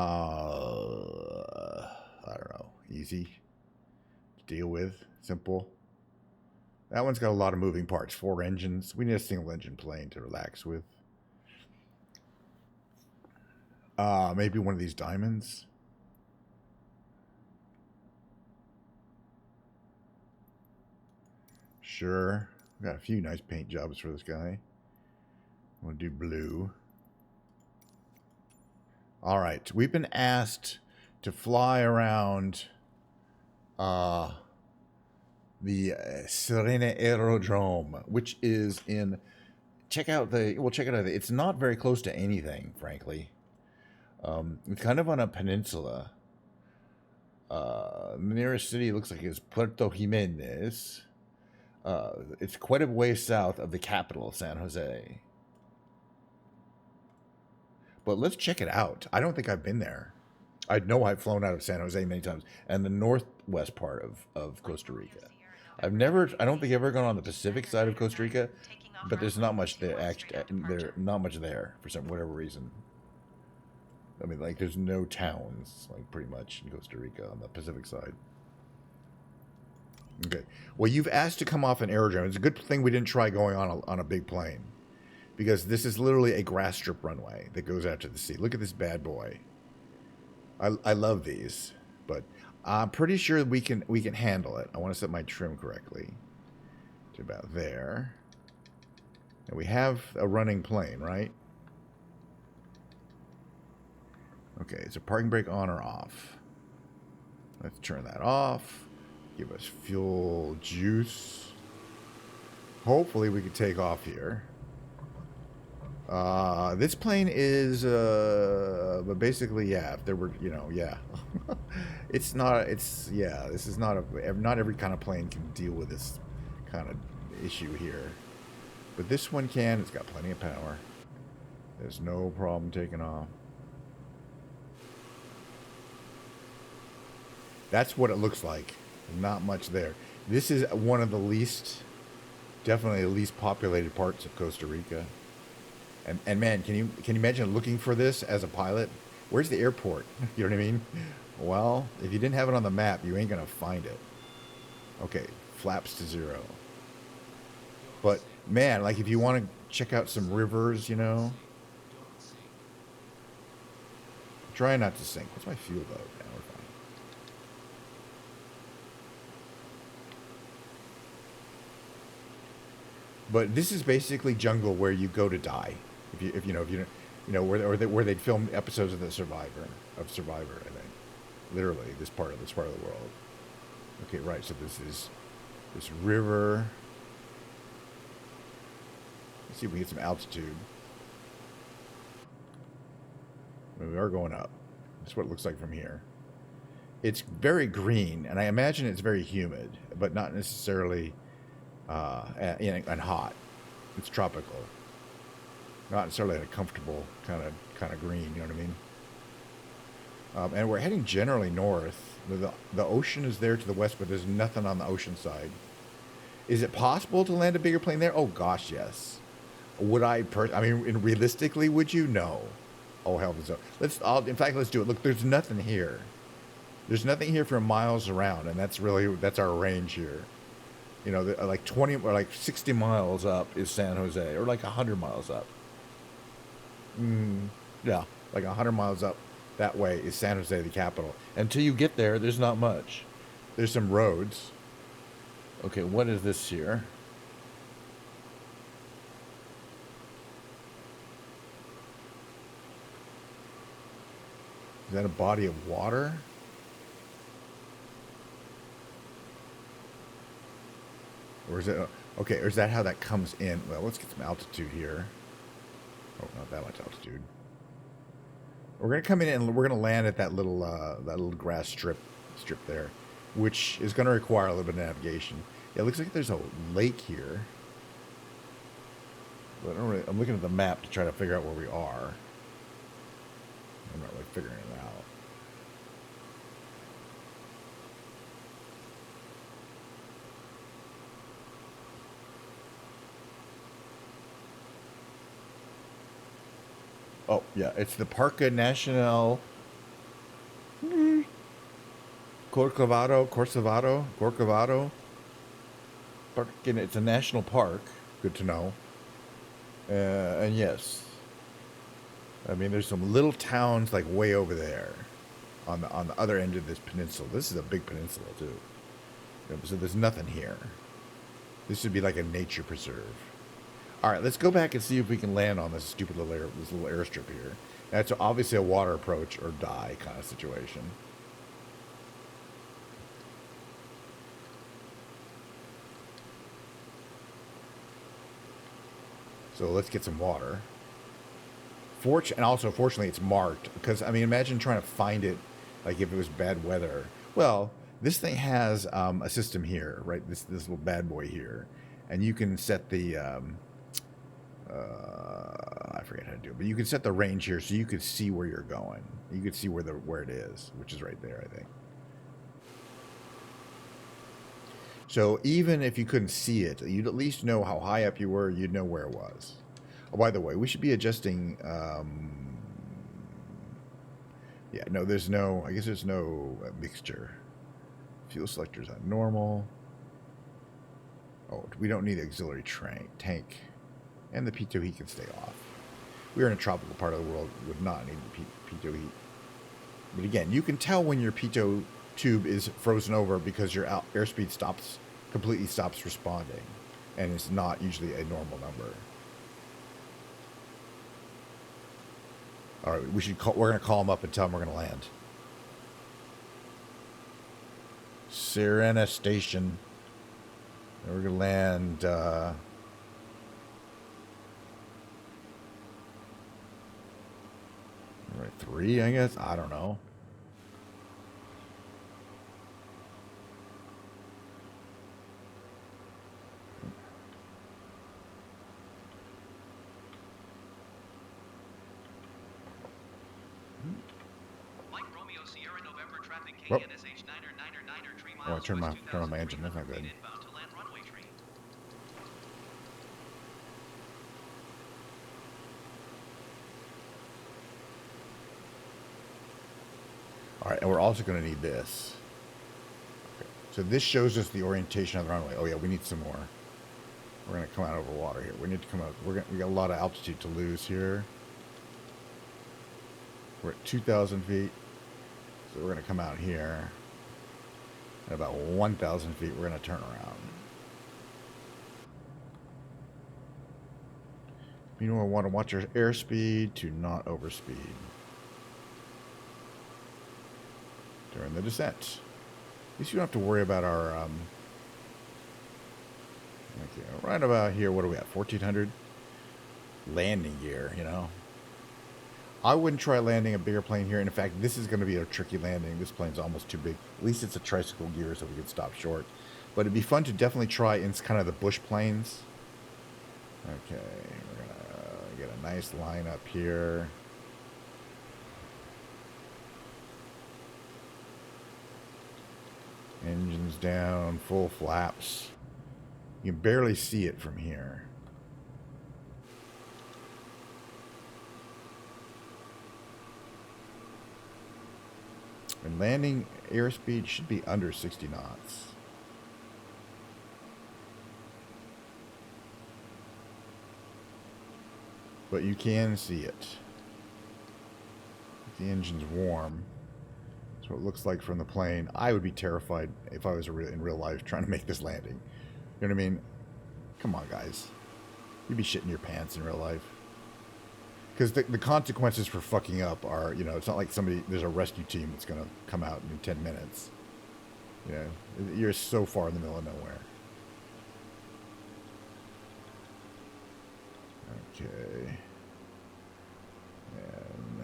A: don't know, easy to deal with, simple. That one's got a lot of moving parts, 4 engines. We need a single engine plane to relax with. Maybe one of these diamonds. Sure. Got a few nice paint jobs for this guy. I'm going to do blue. All right. We've been asked to fly around the Sirene Aerodrome, which is in... Check out the... Well, check it out. It's not very close to anything, frankly. It's kind of on a peninsula. The nearest city looks like it's Puerto Jimenez. It's quite a way south of the capital, San Jose. But let's check it out. I don't think I've been there. I know I've flown out of San Jose many times, and the northwest part of Costa Rica. I don't think I've ever gone on the Pacific side of Costa Rica, but there's not much there. Actually, there's not much there for whatever reason. I mean, like, there's no towns, like, pretty much in Costa Rica on the Pacific side. Okay. Well, you've asked to come off an aerodrome. It's a good thing we didn't try going on a big plane, because this is literally a grass strip runway that goes out to the sea. Look at this bad boy. I love these, but I'm pretty sure we can handle it. I want to set my trim correctly to about there. And we have a running plane, right? Okay, is a parking brake on or off? Let's turn that off. Give us fuel juice. Hopefully we can take off here. This plane is, but basically, yeah, if there were, yeah. This is not every kind of plane can deal with this kind of issue here. But this one can. It's got plenty of power. There's no problem taking off. That's what it looks like. Not much there. This is one of the definitely the least populated parts of Costa Rica. And man, can you imagine looking for this as a pilot? Where's the airport? You know what I mean? Well, if you didn't have it on the map, you ain't gonna find it. Okay, flaps to 0. But man, like, if you want to check out some rivers, try not to sink. What's my fuel load? Now we're fine. But this is basically jungle where you go to die. Where they'd film episodes of Survivor, I think. Literally, this part of the world. Okay, right. So this is this river. Let's see if we get some altitude. We are going up. That's what it looks like from here. It's very green, and I imagine it's very humid, but not necessarily and hot. It's tropical. Not necessarily a comfortable kind of green, you know what I mean? And we're heading generally north. The ocean is there to the west, but there's nothing on the ocean side. Is it possible to land a bigger plane there? Oh gosh, yes. Would I? Realistically, would you? No. Oh hell, no. In fact, let's do it. Look, there's nothing here. There's nothing here for miles around, and that's our range here. Like 20 or like 60 miles up is San Jose, or like 100 miles up. Yeah, like 100 miles up that way is San Jose, the capital. Until you get there, there's not much. There's some roads. Okay, what is this here? Is that a body of water? Or is it... Okay, or is that how that comes in? Well, let's get some altitude here. Oh, not that much altitude. We're going to come in and we're going to land at that little grass strip there, which is going to require a little bit of navigation. Yeah, it looks like there's a lake here. But I'm looking at the map to try to figure out where we are. I'm not really figuring it out. Oh, yeah, it's the Parque Nacional Corcovado. It's a national park. Good to know. And yes, I mean, there's some little towns like way over there on the other end of this peninsula. This is a big peninsula too. So there's nothing here. This should be like a nature preserve. All right, let's go back and see if we can land on this stupid little this little airstrip here. That's obviously a water approach or die kind of situation. So let's get some water. And also, fortunately, it's marked. Because, I mean, imagine trying to find it, like, if it was bad weather. Well, this thing has a system here, right? This little bad boy here. And you can set the... I forget how to do it. But you can set the range here so you could see where you're going. You could see where it is, which is right there, I think. So even if you couldn't see it, you'd at least know how high up you were. You'd know where it was. Oh, by the way, we should be adjusting... yeah, no, there's no... I guess there's no mixture. Fuel selector's on normal. Oh, we don't need the auxiliary tank. And the pitot heat can stay off. We're in a tropical part of the world. Would not need the pitot heat. But again, you can tell when your pitot tube is frozen over because your airspeed completely stops responding. And it's not usually a normal number. All right, we're going to call them up and tell them we're going to land. Sirena Station. And we're going to land... right, 3, I guess? I don't know. Oh, I turned on my engine. That's not good. All right, and we're also going to need this. Okay. So this shows us the orientation of the runway. Oh yeah, we need some more. We're going to come out over water here. We need to come out. We got a lot of altitude to lose here. We're at 2,000 feet. So we're going to come out here. At about 1,000 feet, we're going to turn around. You know, I want to watch our airspeed to not overspeed during the descent. At least you don't have to worry about our, okay, right about here, what are we at, 1,400? Landing gear, you know. I wouldn't try landing a bigger plane here. And in fact, this is going to be a tricky landing. This plane's almost too big. At least it's a tricycle gear, so we could stop short. But it'd be fun to definitely try in kind of the bush planes. Okay, we're going to get a nice line up here. Engines down, full flaps. You can barely see it from here. And landing airspeed should be under 60 knots. But you can see it. The engine's warm. That's what it looks like from the plane. I would be terrified if I was in real life trying to make this landing. You know what I mean? Come on, guys. You'd be shitting your pants in real life. Because the consequences for fucking up are, you know, it's not like there's a rescue team that's going to come out in 10 minutes. You know, you're so far in the middle of nowhere. Okay. And,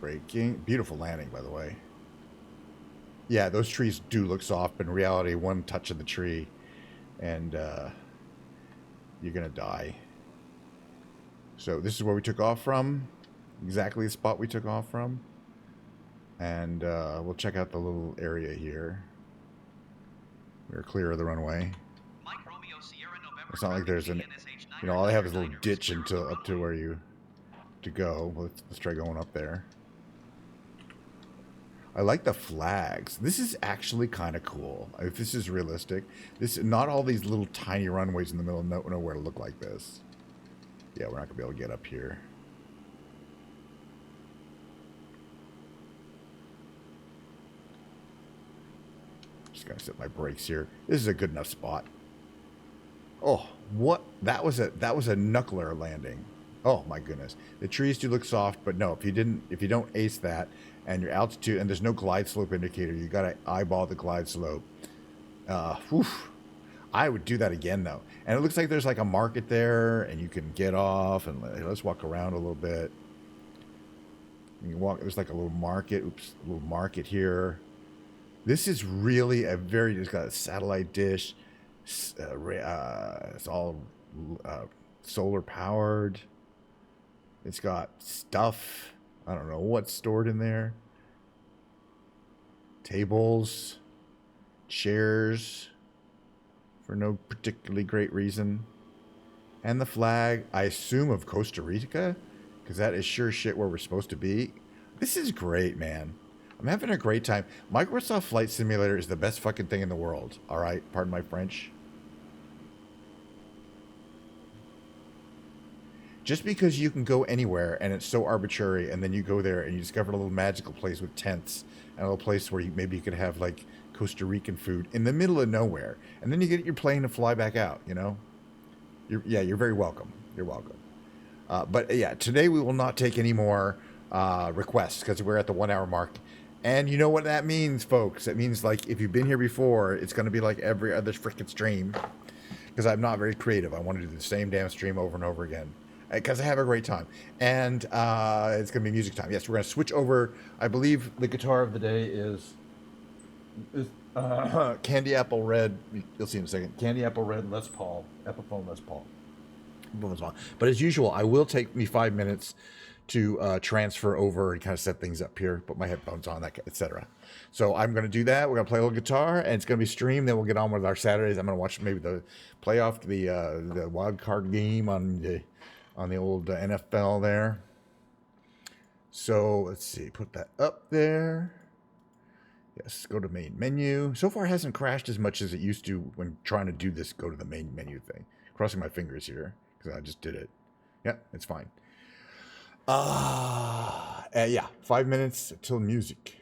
A: braking. Beautiful landing, by the way. Yeah, those trees do look soft, but in reality, one touch of the tree, and you're going to die. So this is where we took off from. Exactly the spot we took off from. And we'll check out the little area here. We're clear of the runway. It's not like there's an... You know, all I have is a little ditch up to where you... to go. Let's try going up there. I like the flags. This is actually kind of cool. If this is realistic, this not all these little tiny runways in the middle of nowhere look like this. Yeah, we're not gonna be able to get up here. Just gonna set my brakes here. This is a good enough spot. Oh, what? That was a knuckler landing. Oh my goodness. The trees do look soft, but no, if you don't ace that, and your altitude, and there's no glide slope indicator, you gotta eyeball the glide slope. Whew. I would do that again though. And it looks like there's like a market there, and you can get off and let's walk around a little bit. You can walk. There's like a little market. Oops, a little market here. This is really a very. It's got a satellite dish. It's all uh, solar powered. It's got stuff. I don't know what's stored in there. Tables, chairs, for no particularly great reason. And the flag, I assume, of Costa Rica, because that is sure shit where we're supposed to be. This is great, man. I'm having a great time. Microsoft Flight Simulator is the best fucking thing in the world. All right, pardon my French. Just because you can go anywhere and it's so arbitrary, and then you go there and you discover a little magical place with tents and a little place where maybe you could have like Costa Rican food in the middle of nowhere, and then you get your plane and fly back out. You know, you're very welcome. You're welcome. But yeah, today we will not take any more requests because we're at the 1 hour mark. And you know what that means, folks? It means like if you've been here before, it's going to be like every other freaking stream because I'm not very creative. I want to do the same damn stream over and over again because I have a great time. And it's going to be music time. Yes, we're going to switch over. I believe the guitar of the day is Candy Apple Red. You'll see in a second. Candy Apple Red Les Paul, Epiphone Les Paul. But as usual, I will take me 5 minutes to transfer over and kind of set things up here, put my headphones on, that etc. So I'm going to do that. We're going to play a little guitar, and it's going to be streamed. Then we'll get on with our Saturdays. I'm going to watch maybe the playoff, the wild card game on the old NFL there. So let's see, put that up there. Yes, go to main menu. So far, it hasn't crashed as much as it used to when trying to do this go to the main menu thing. Crossing my fingers here because I just did it. Yeah, it's fine. Yeah, 5 minutes till music.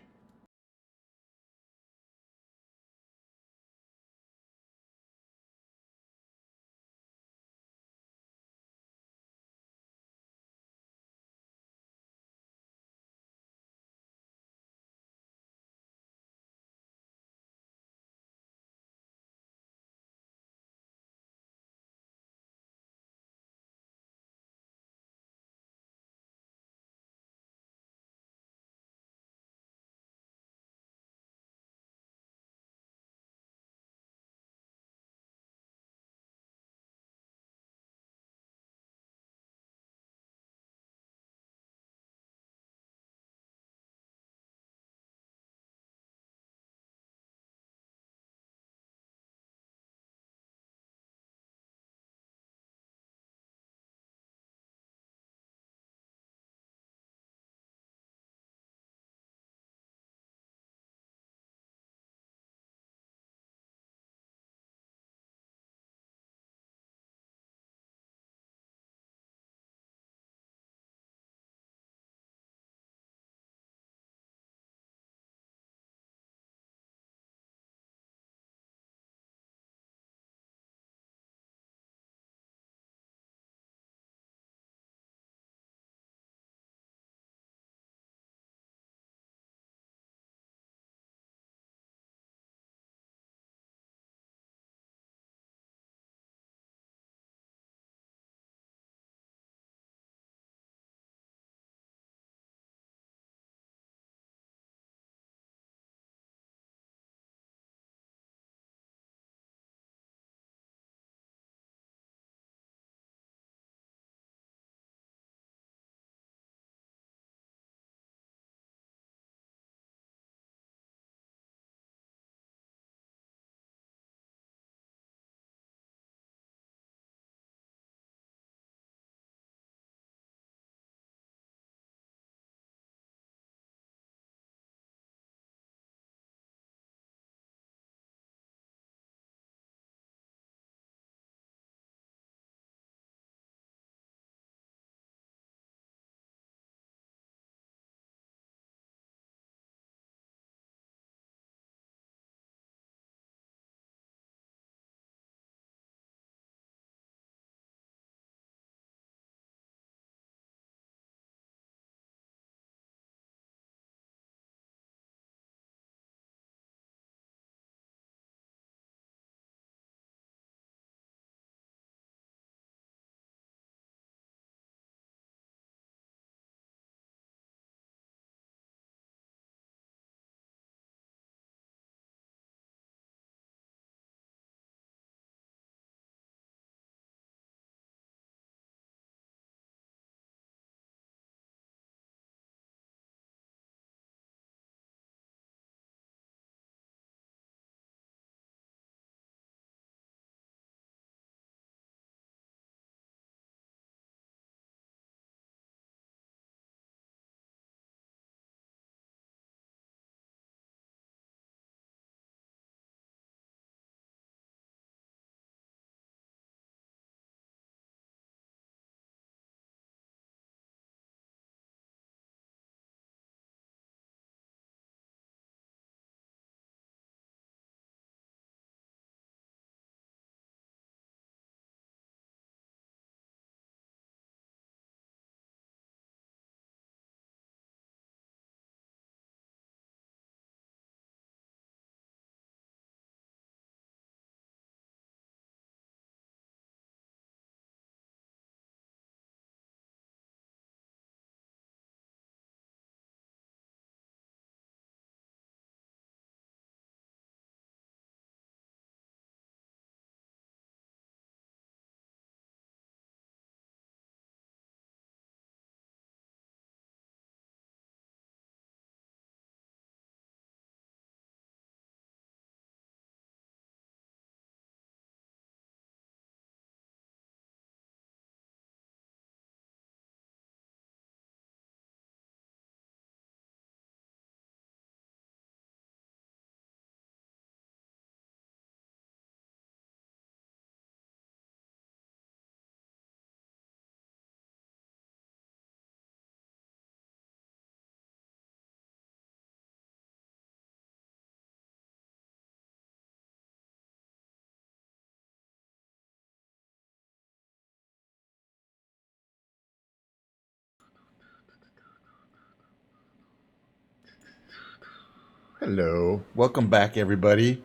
A: Hello. Welcome back, everybody.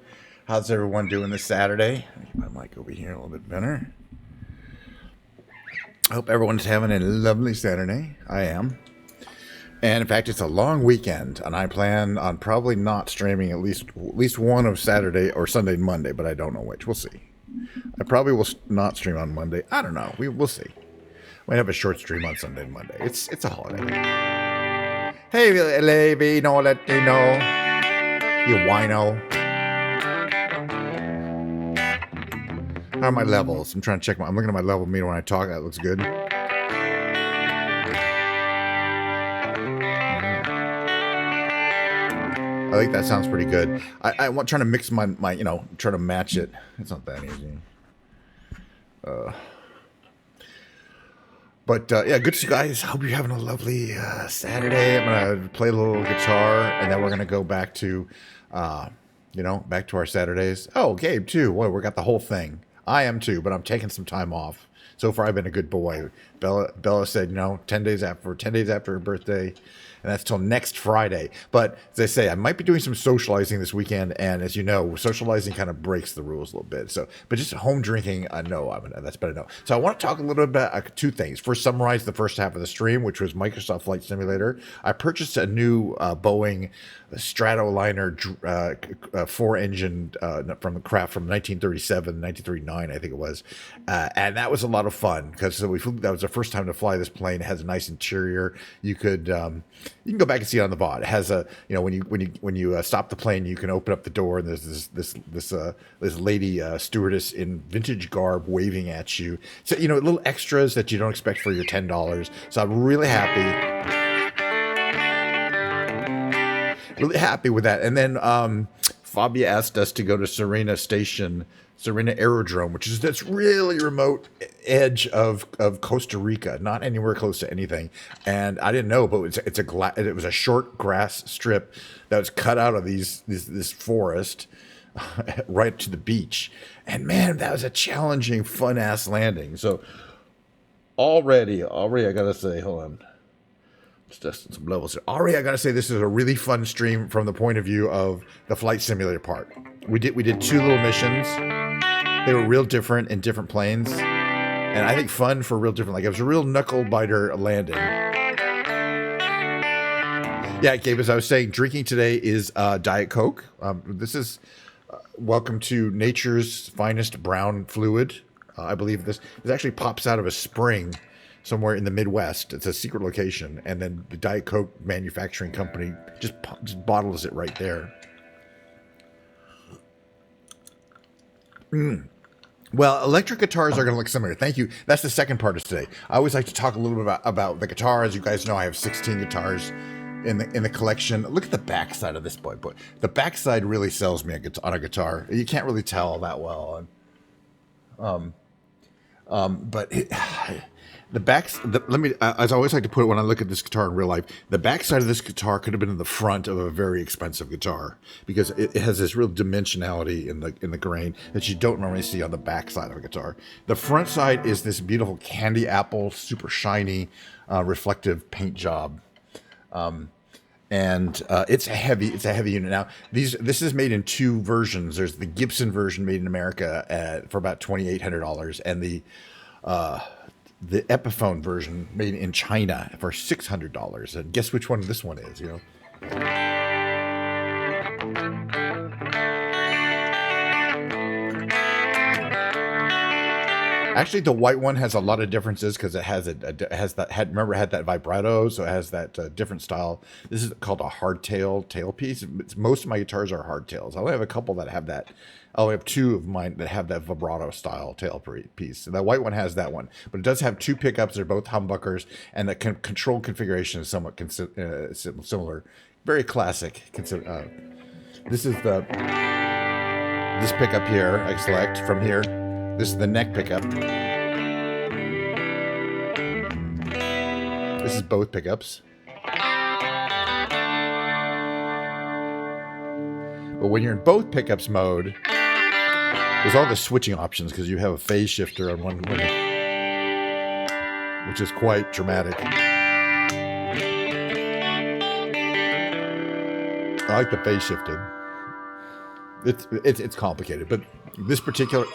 A: How's everyone doing this Saturday? Get my mic over here a little bit better. I hope everyone's having a lovely Saturday. I am. And in fact, it's a long weekend, and I plan on probably not streaming at least one of Saturday or Sunday and Monday, but I don't know which. We'll see. I probably will not stream on Monday. I don't know. We'll see. Might have a short stream on Sunday and Monday. It's a holiday. Hey, lady, no Latino. You wino. How are my levels? I'm trying to check I'm looking at my level meter when I talk. That looks good. I think that sounds pretty good. I want trying to mix my try to match it. It's not that easy. But yeah, good to see you guys. Hope you're having a lovely Saturday. I'm gonna play a little guitar, and then we're gonna go back to, back to our Saturdays. Oh, Gabe too. Boy, we got the whole thing. I am too, but I'm taking some time off. So far, I've been a good boy. Bella said, 10 days after her birthday, and that's till next Friday. But as I say, I might be doing some socializing this weekend, and as you know, socializing kind of breaks the rules a little bit. So, but just home drinking, no, that's better no. So I want to talk a little bit about two things. First, summarize the first half of the stream, which was Microsoft Flight Simulator. I purchased a new Boeing Stratoliner 4-engine from the craft from 1937, 1939, I think it was, and that was a lot of fun because that was the first time to fly this plane. It has a nice interior. You can go back and see it on the VOD. It has a when you stop the plane, you can open up the door and there's this lady stewardess in vintage garb waving at you. So little extras that you don't expect for your $10. So I'm really happy. Really happy with that. And then Fabia asked us to go to Serena Aerodrome, which is this really remote edge of Costa Rica, not anywhere close to anything. And I didn't know, but it was a short grass strip that was cut out of this forest right to the beach. And man, that was a challenging, fun ass landing. So already, I gotta say, hold on. Just some levels. Already, I gotta say, this is a really fun stream from the point of view of the flight simulator part. We did two little missions. They were real different in different planes, and I think fun for real different. Like it was a real knuckle biter landing. Yeah, Gabe, as I was saying, drinking today is Diet Coke. This is welcome to nature's finest brown fluid. I believe this actually pops out of a spring somewhere in the Midwest. It's a secret location, and then the Diet Coke manufacturing company just bottles it right there. Well, electric guitars are going to look similar. Thank you. That's the second part of today. I always like to talk a little bit about the guitar. As you guys know, I have 16 guitars in the collection. Look at the backside of this boy. The backside really sells me on a guitar. You can't really tell that well. But as I always like to put it when I look at this guitar in real life, the backside of this guitar could have been in the front of a very expensive guitar because it has this real dimensionality in the grain that you don't normally see on the backside of a guitar. The front side is this beautiful candy apple, super shiny, reflective paint job. And it's a heavy unit. Now, this is made in two versions. There's the Gibson version made in America for about $2,800, and the Epiphone version made in China for $600. And guess which one this one is, Actually, the white one has a lot of differences because it had that vibrato, so it has that different style. This is called a hardtail tailpiece. Most of my guitars are hardtails. I only have a couple that have that. I only have two of mine that have that vibrato style tailpiece. And the white one has that one, but it does have two pickups. They're both humbuckers, and the control configuration is somewhat similar. Very classic. This is this pickup here. I select from here. This is the neck pickup. This is both pickups. But when you're in both pickups mode, there's all the switching options because you have a phase shifter on one, which is quite dramatic. I like the phase shifted. It's complicated, but this particular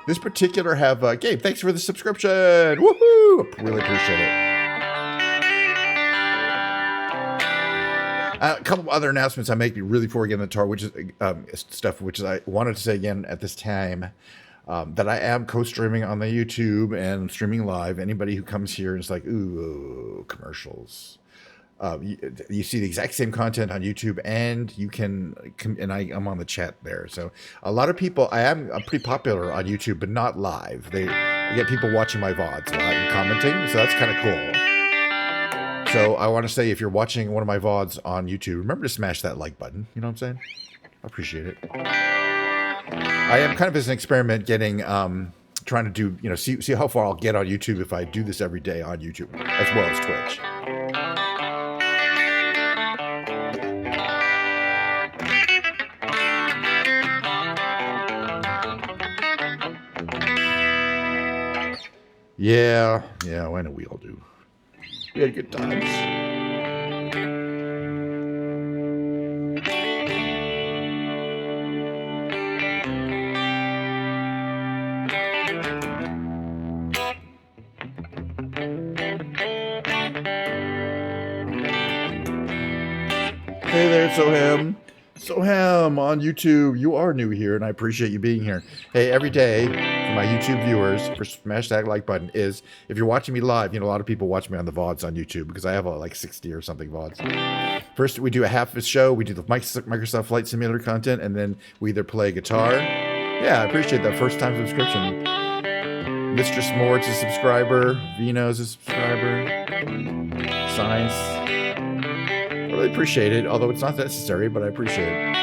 A: this particular have Gabe. Thanks for the subscription. Woohoo! Really appreciate it. A couple of other announcements I make really before we get into the tar, which is stuff which is I wanted to say again at this time. That I am co-streaming on the YouTube and streaming live. Anybody who comes here and is like, ooh, commercials. You see the exact same content on YouTube, and you can, and I'm on the chat there. So a lot of people, I'm pretty popular on YouTube, but not live. I get people watching my VODs live and commenting, so that's kind of cool. So I want to say, if you're watching one of my VODs on YouTube, remember to smash that like button. You know what I'm saying? I appreciate it. I am kind of as an experiment getting, trying to do, see how far I'll get on YouTube if I do this every day on YouTube, as well as Twitch. Yeah, I know we all do. We had good times. Hey there, Soham on YouTube. You are new here, and I appreciate you being here. Hey, every day for my YouTube viewers, for smash that like button is, if you're watching me live, a lot of people watch me on the VODs on YouTube because I have like 60 or something VODs. First, we do a half a show. We do the Microsoft Flight Simulator content, and then we either play guitar. Yeah, I appreciate that first time subscription. Mistress Mort's a subscriber. Vino's a subscriber. Science. I really appreciate it, although it's not necessary, but I appreciate it.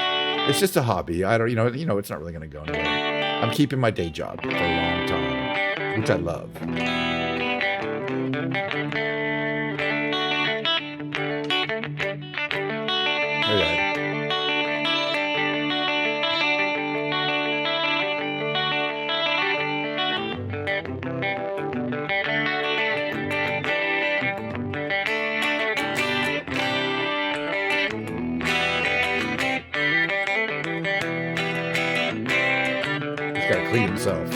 A: It's just a hobby. I don't, it's not really going to go anywhere. I'm keeping my day job for a long time, which I love. Okay. Gotta clean himself.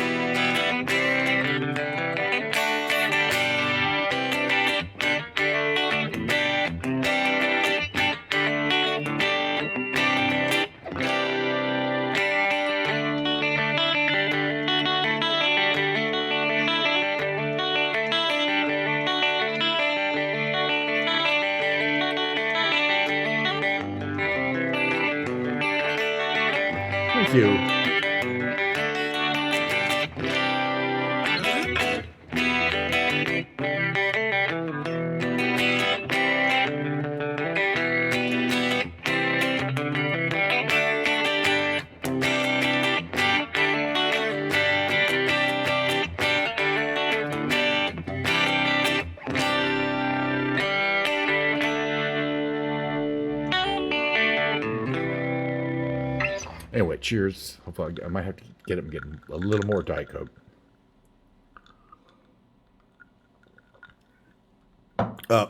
A: Thank you. Anyway, cheers. Hopefully, I might have to get him getting a little more Diet Coke. I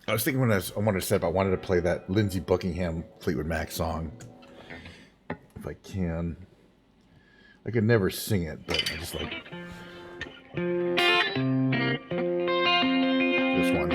A: was thinking when I wanted to set up, I wanted to play that Lindsey Buckingham Fleetwood Mac song. If I can. I could never sing it, but I just like this one.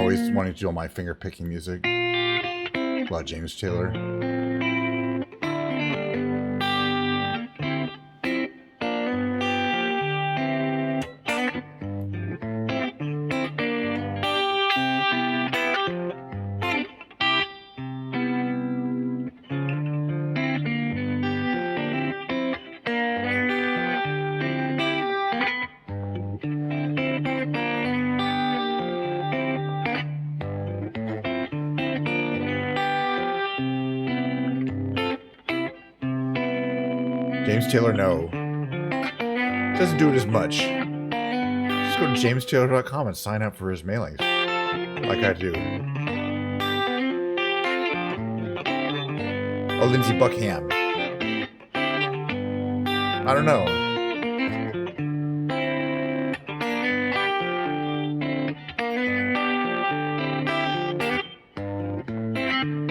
A: always wanting to do all my finger picking music. A lot of James Taylor. James Taylor, no. Doesn't do it as much. Just go to jamestaylor.com and sign up for his mailings. Like I do. Oh, Lindsey Buckingham. I don't know.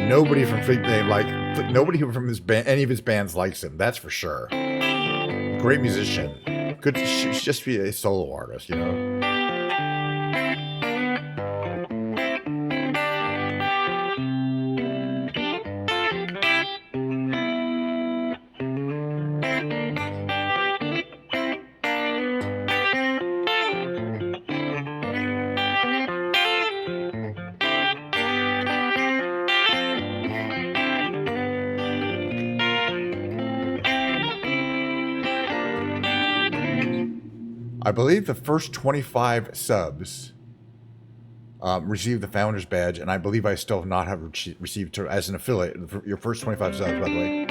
A: Nobody from nobody from his band, any of his bands likes him. That's for sure. Great musician. Good. Should just be a solo artist, you know. I believe the first 25 subs received the Founders Badge, and I believe I still have not have received as an affiliate your first 25 subs, by the way.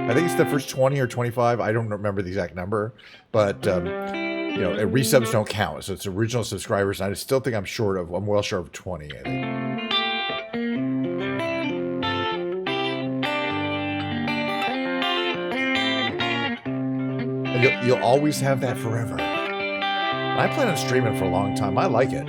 A: I think it's the first 20 or 25. I don't remember the exact number, but you know, resubs don't count, so it's original subscribers. And I still think I'm well short of 20. I think. You'll always have that forever. And I plan on streaming for a long time. I like it.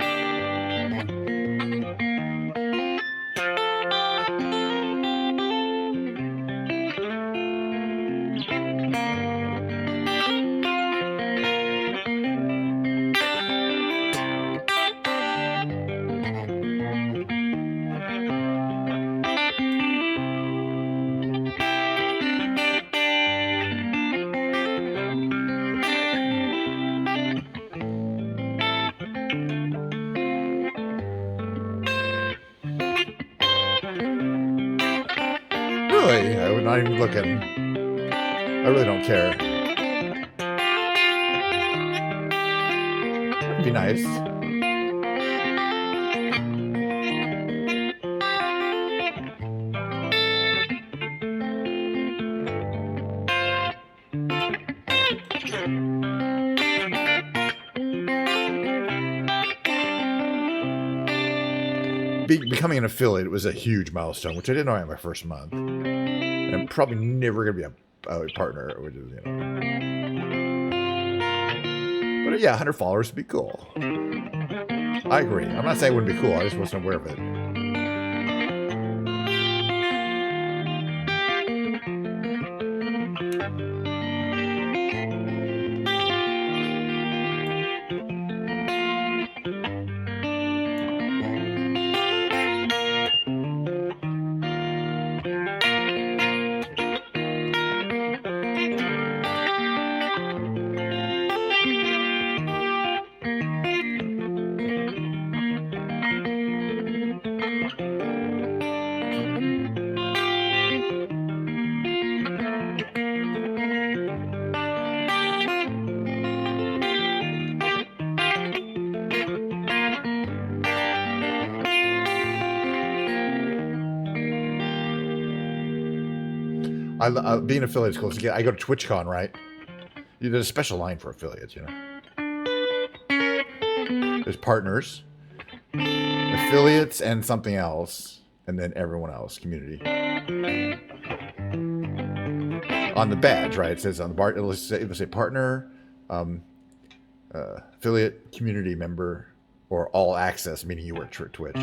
A: Really? I would not even looking. I really don't care. That'd be nice. Becoming an affiliate was a huge milestone, which I didn't know in my first month. And I'm probably never going to be a partner, which is, you know. But yeah, 100 followers would be cool. I agree. I'm not saying it wouldn't be cool. I just wasn't aware of it. Being affiliate is cool. So I go to TwitchCon, right? There's a special line for affiliates, you know. There's partners, affiliates, and something else, and then everyone else, community. On the badge, right? It says on the bar. It'll say partner, affiliate, community member, or all access, meaning you work at Twitch.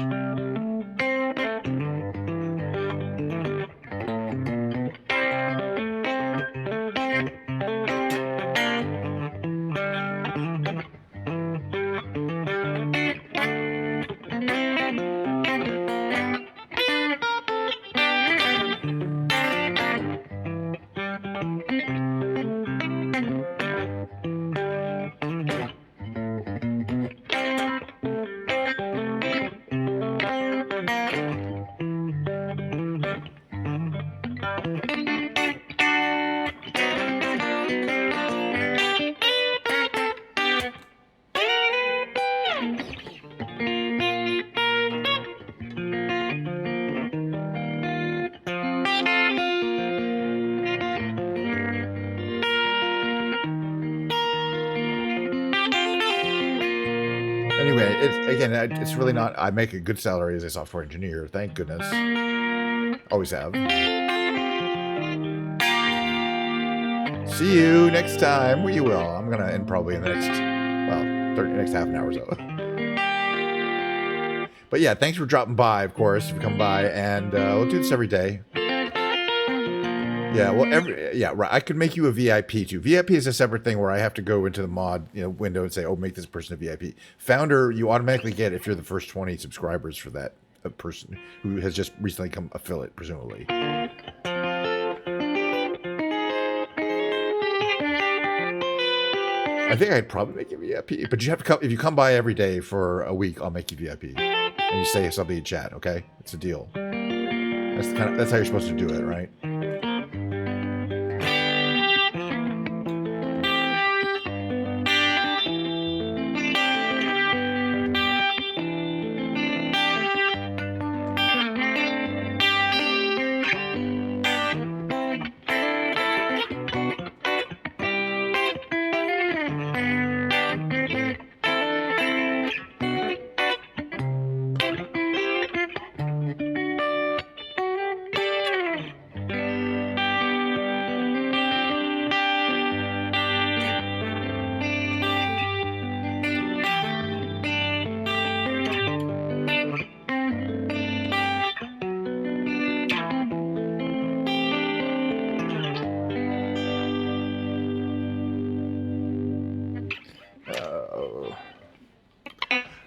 A: Anyway, it's really not. I make a good salary as a software engineer. Thank goodness. Always have. See you next time. We will. I'm gonna end probably in the next half an hour or so. But yeah, thanks for dropping by. Of course, if you come by, and we'll do this every day. Yeah, well, right. I could make you a VIP too. VIP is a separate thing where I have to go into the mod, window and say, "Oh, make this person a VIP." Founder, you automatically get if you're the first 20 subscribers for that person who has just recently become affiliate, presumably. I think I'd probably make you VIP, but you have to come if you come by every day for a week. I'll make you VIP, and you say something in chat. Okay, it's a deal. That's how you're supposed to do it, right?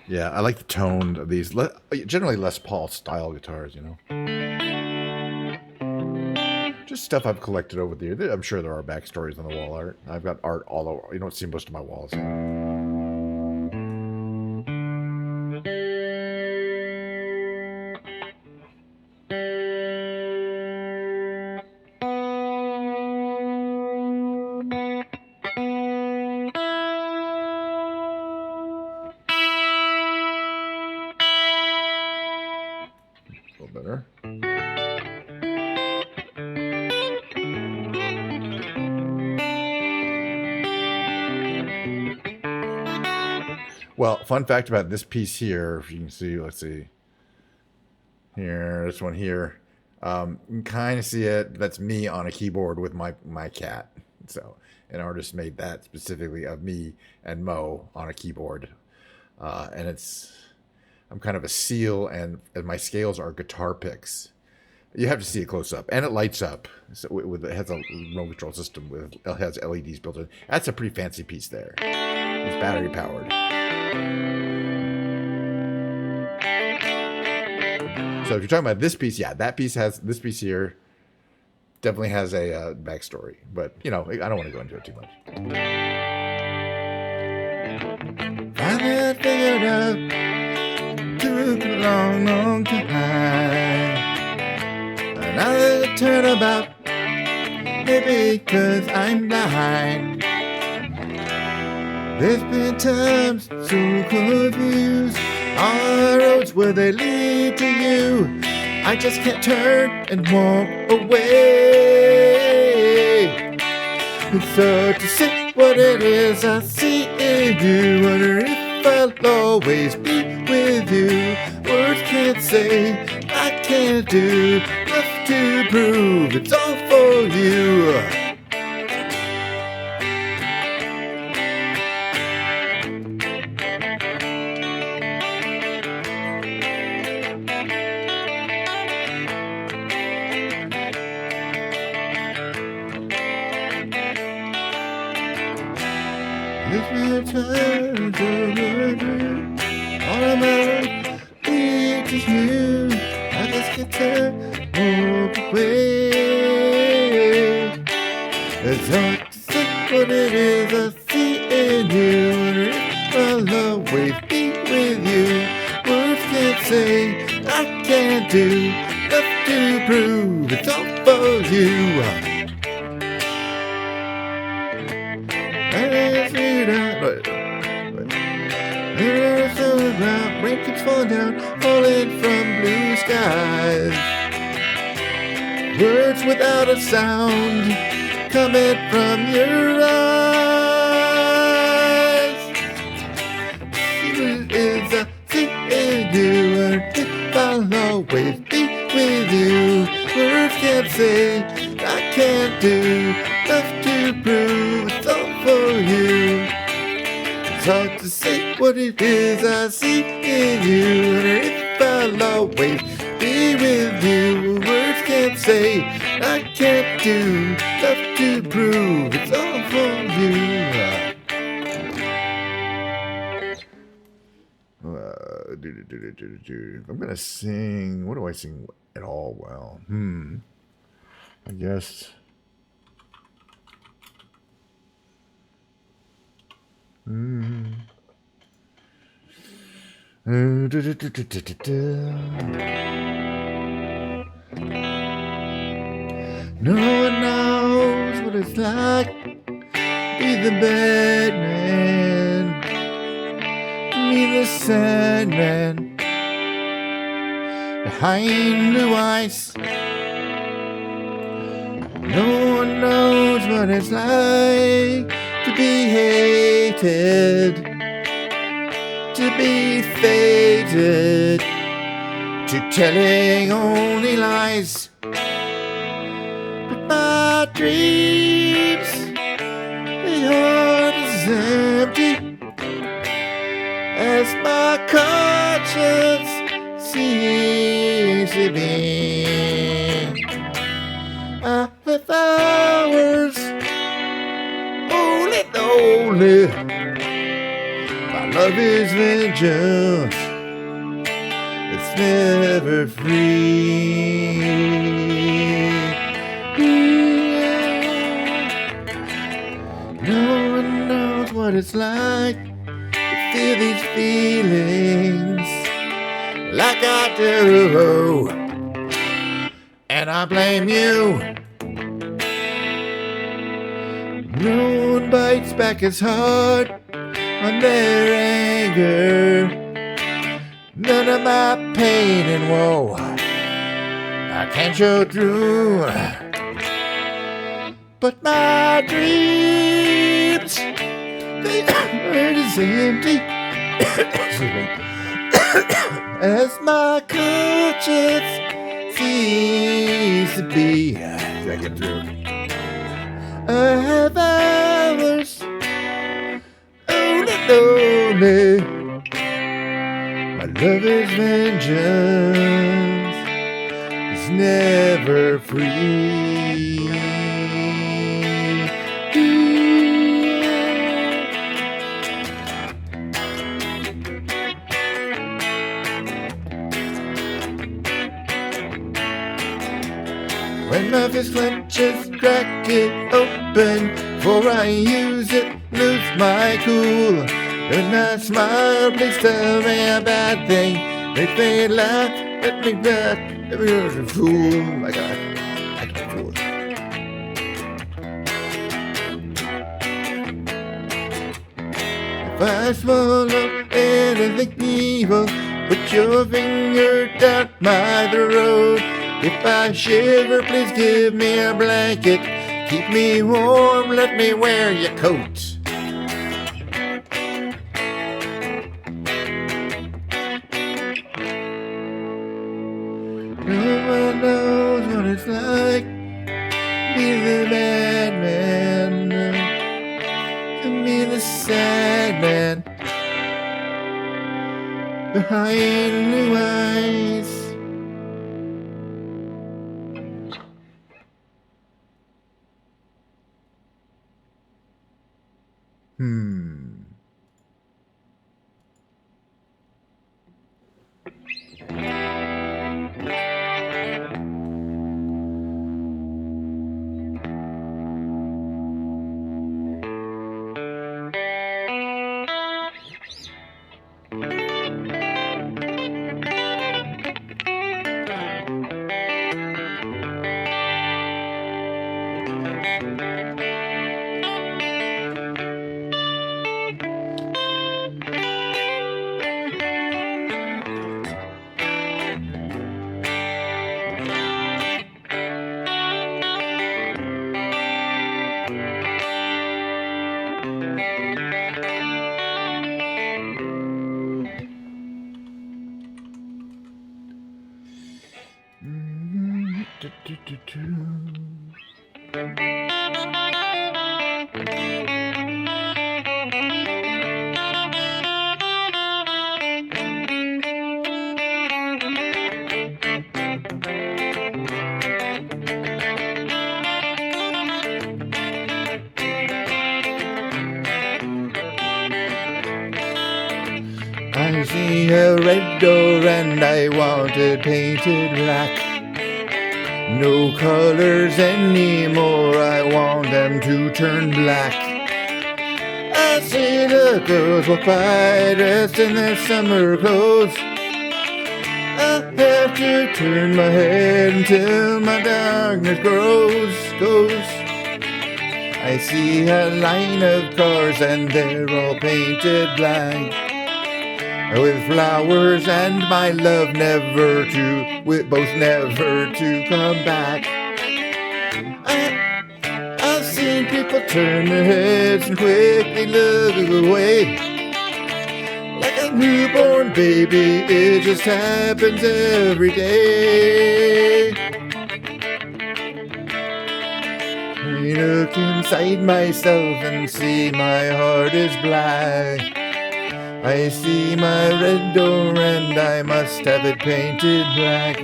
A: Yeah, I like the tone of these. Generally Les Paul style guitars, Just stuff I've collected over the years. I'm sure there are backstories on the wall art. I've got art all over. You don't see most of my walls. Better. Well, fun fact about this piece here, if you can see, let's see. Here, this one here. You can kind of see it. That's me on a keyboard with my cat. So an artist made that specifically of me and Mo on a keyboard. And I'm kind of a seal, and my scales are guitar picks. You have to see it close up, and it lights up. So it has a remote control system it has LEDs built in. That's a pretty fancy piece there. It's battery powered. So if you're talking about this piece, yeah, this piece here definitely has a backstory, but I don't want to go into it too much. Finally figured out. Took a long, long time. And now they turn about. Maybe 'cause I'm blind. There's been times so confused. All the roads where they lead to you. I just can't turn and walk away. It's hard to see what it is I see in you. Wonder if I'll always be with you. Words can't say, I can't do. Left to prove it's all for you. If you turn to all of my lead to you, I just can't turn, walk away. It's hard to see what it is I see in you, and if I'll always be with you. Words can't say, I can't do, left to prove it's all for you. Rain keeps falling down, falling from blue skies. Words without a sound coming from your eyes. It is a thing you and if I'll always be with you. Words can't say, I can't do enough to prove it's all for you. It's hard to say what it is I see in you, and if I'll always be with you. Words can't say, I can't do enough to prove it's all for you. I'm gonna sing. What do I sing at all? Well, I guess. No one knows what it's like to be the bad man, to be the sad man behind blue eyes. No one knows what it's like to be hated, to be fated, to telling only lies. But my dreams, the heart is empty, as my conscience seems to be. I have hours, only. My love is vengeance, it's never free. No one knows what it's like to feel these feelings like I do, and I blame you. No one bites back as hard on their anger. None of my pain and woe I can't show through. But my dreams, they are as empty as my conscience seems to be. Did I get through? I have hours, only. My love is vengeance, it's never free. When my fist clenches, crack it open. Before I use it, lose my cool. When I smile, please tell me a bad thing. Make me laugh, let me laugh, let me be a fool. Like a fool. If I swallow anything evil, put your finger down my throat. If I shiver, please give me a blanket. Keep me warm, let me wear your coat. No one knows what it's like to be the bad man, to be the sad man behind blue eyes. I see a red door and I want it painted black. No colors anymore, I want them to turn black. I see the girls walk by dressed in their summer clothes. I have to turn my head until my darkness goes. I see a line of cars and they're all painted black, with flowers and my love never to come back. I've seen people turn their heads and quickly look away. Like a newborn baby, it just happens every day. I look inside myself and see my heart is black. I see my red door and I must have it painted black.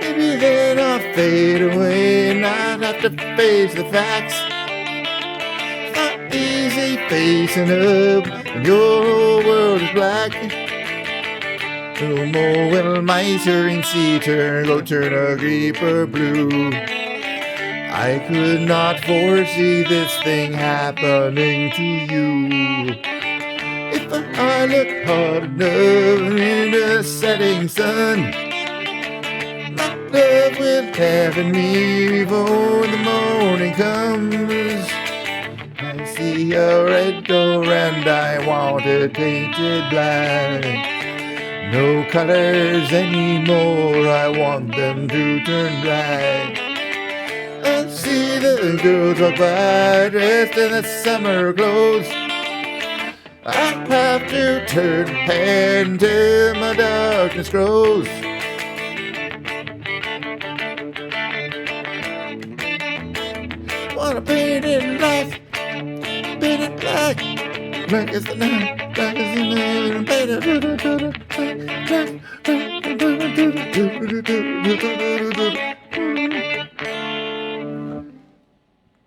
A: Maybe then I'll fade away and I'll have to face the facts. It's not easy facing up when your whole world is black. No more will my serene sea turn a creeper blue. I could not foresee this thing happening to you. If I look hard enough in the setting sun, my love will heaven me before the morning comes. I see a red door and I want it painted black. No colors anymore, I want them to turn black. I see the girls walk by dressed in the summer clothes. I have to turn head until my darkness grows. Wanna paint it life, paint it black, black as the night, black as the night, paint it.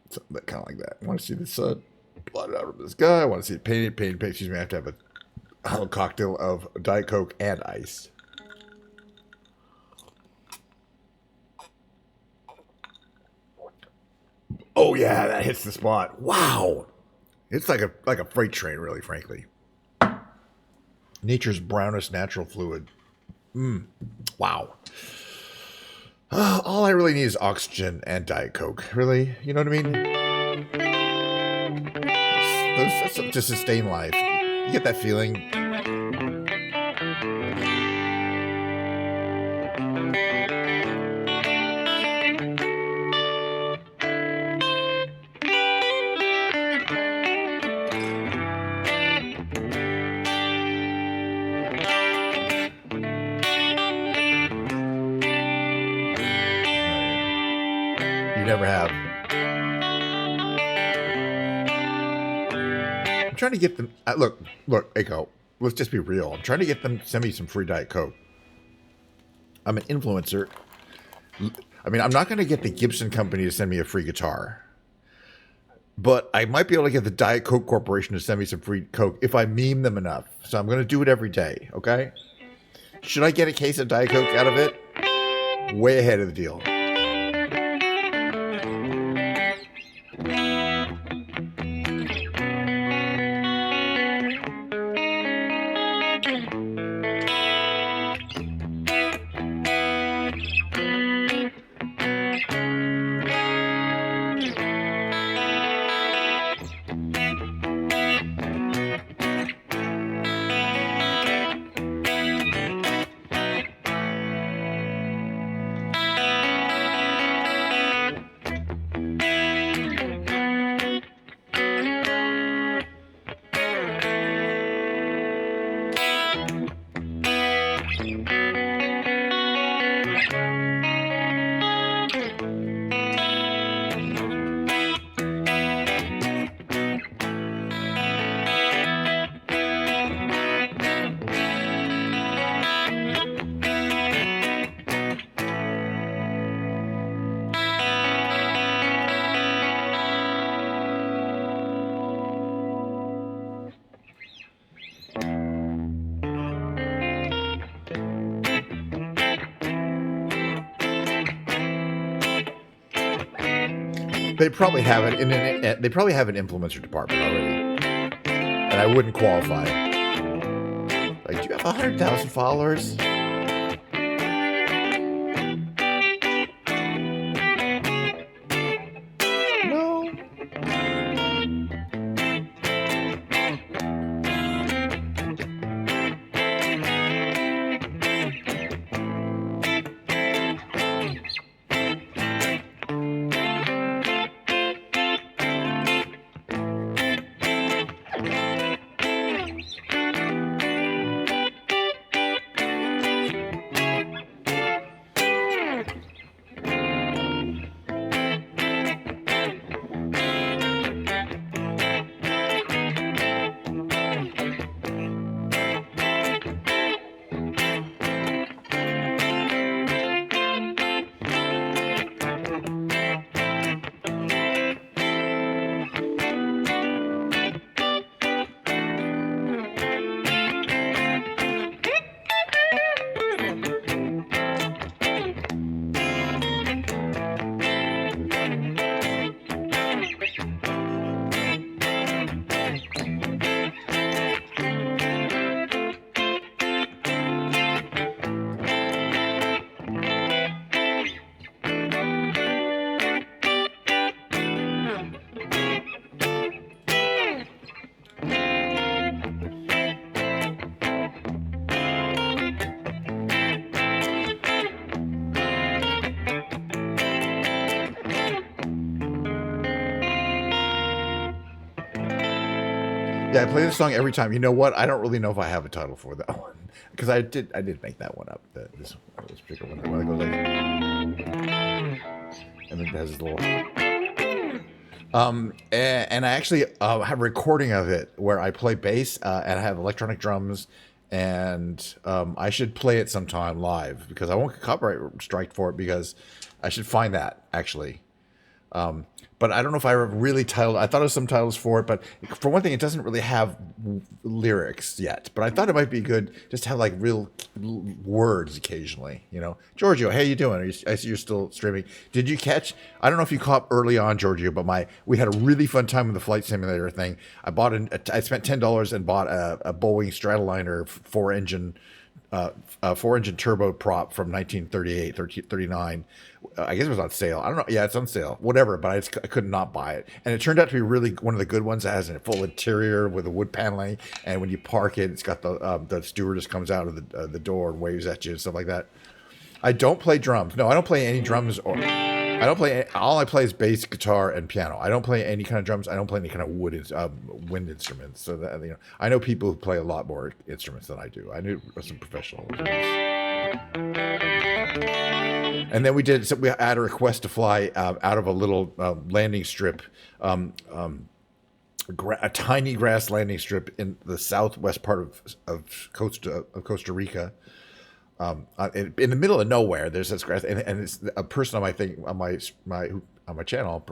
A: Something kind of like that. Want to see the sun blood out of the sky? I want to see it painted. Excuse me, I have to have a cocktail of Diet Coke and ice. Oh yeah, that hits the spot. Wow. It's like a freight train, really, frankly. Nature's brownest natural fluid. Wow. All I really need is oxygen and Diet Coke. Really? You know what I mean? That's to sustain life. You get that feeling? You never have. I'm trying to get them. Look, Eiko. Let's just be real. I'm trying to get them to send me some free Diet Coke. I'm an influencer. I mean, I'm not going to get the Gibson company to send me a free guitar, but I might be able to get the Diet Coke Corporation to send me some free Coke if I meme them enough. So I'm going to do it every day. Okay? Should I get a case of Diet Coke out of it? Way ahead of the deal. They probably have it they probably have an influencer department already, and I wouldn't qualify. Like, do you have 100,000 followers? No. Yeah, I play this song every time. You know what? I don't really know if I have a title for that one because I did make that one up. This particular one, where it goes like, and it has this little. And I actually have a recording of it where I play bass and I have electronic drums, and I should play it sometime live because I won't get copyright strike for it because I should find that actually. But I don't know if I really titled. I thought of some titles for it, but for one thing, it doesn't really have lyrics yet. But I thought it might be good just to have like real words occasionally. You know, Giorgio, how you doing? I see you're still streaming. Did you catch? I don't know if you caught early on, Giorgio, but we had a really fun time with the flight simulator thing. I spent $10 and bought a Boeing Stratoliner four-engine turbo prop from 1938, 39. I guess it was on sale. I don't know. Yeah, it's on sale. Whatever, but I could not buy it. And it turned out to be really one of the good ones that has a full interior with a wood paneling. And when you park it, it's got the stewardess comes out of the door and waves at you and stuff like that. I don't play drums. No, I don't play any drums. I don't play. All I play is bass, guitar, and piano. I don't play any kind of drums. I don't play any kind of wind instruments. So that, you know, I know people who play a lot more instruments than I do. I knew some professional instruments. And then we had a request to fly out of a little landing strip, a tiny grass landing strip in the southwest part of Costa Rica. In the middle of nowhere, there's this grass, and it's a person on my thing on my channel,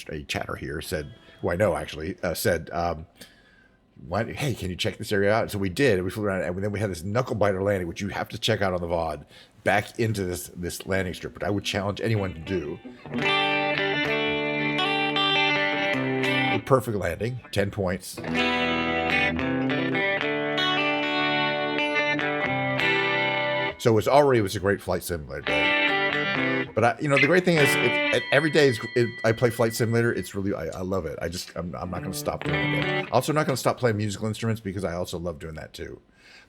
A: a chatter here said, who I know actually said, hey, can you check this area out? And so we did. We flew around, and then we had this knuckle biter landing, which you have to check out on the VOD, back into this landing strip, which I would challenge anyone to do. A perfect landing, 10 points. So it was a great flight simulator. But the great thing is, every day I play flight simulator. It's really I love it. I'm not going to stop doing it. Also, not going to stop playing musical instruments because I also love doing that too.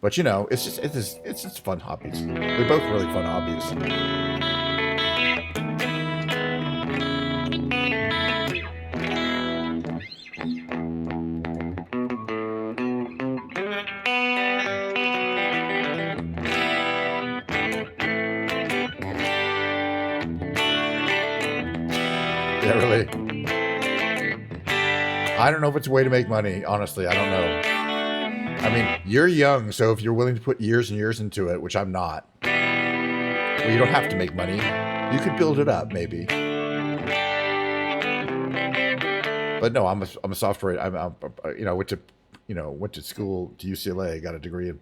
A: But it's just fun hobbies. They're both really fun hobbies. Yeah, really. I don't know if it's a way to make money. Honestly, I don't know. I mean, you're young, so if you're willing to put years and years into it, which I'm not, well, you don't have to make money. You could build it up, maybe. But no, I'm a software. Went to school to UCLA, got a degree in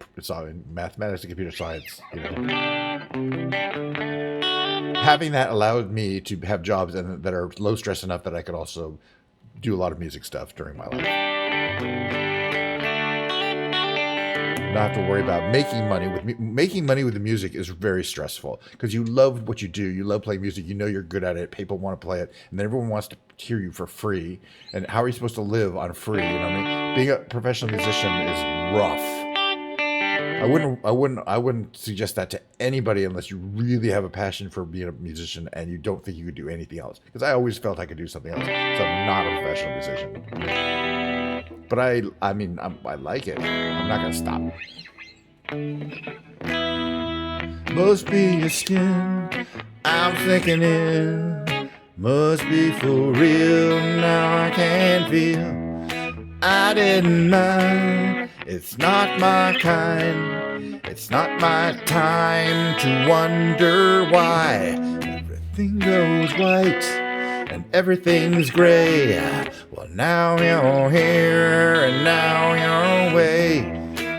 A: mathematics and computer science. having that allowed me to have jobs that are low stress enough that I could also do a lot of music stuff during my life. Not have to worry about making money making money with the music is very stressful because you love what you do. You love playing music. You know you're good at it. People want to play it, and then everyone wants to hear you for free. And how are you supposed to live on free? You know what I mean? Being a professional musician is rough. I wouldn't suggest that to anybody unless you really have a passion for being a musician and you don't think you could do anything else. Because I always felt I could do something else, so I'm not a professional musician. But I like it. I'm not gonna stop. Must be your skin. I'm thinking it must be for real. Now I can feel. I didn't mind. It's not my kind. It's not my time to wonder why everything goes white and everything's gray. Well, now you're here and now you're away.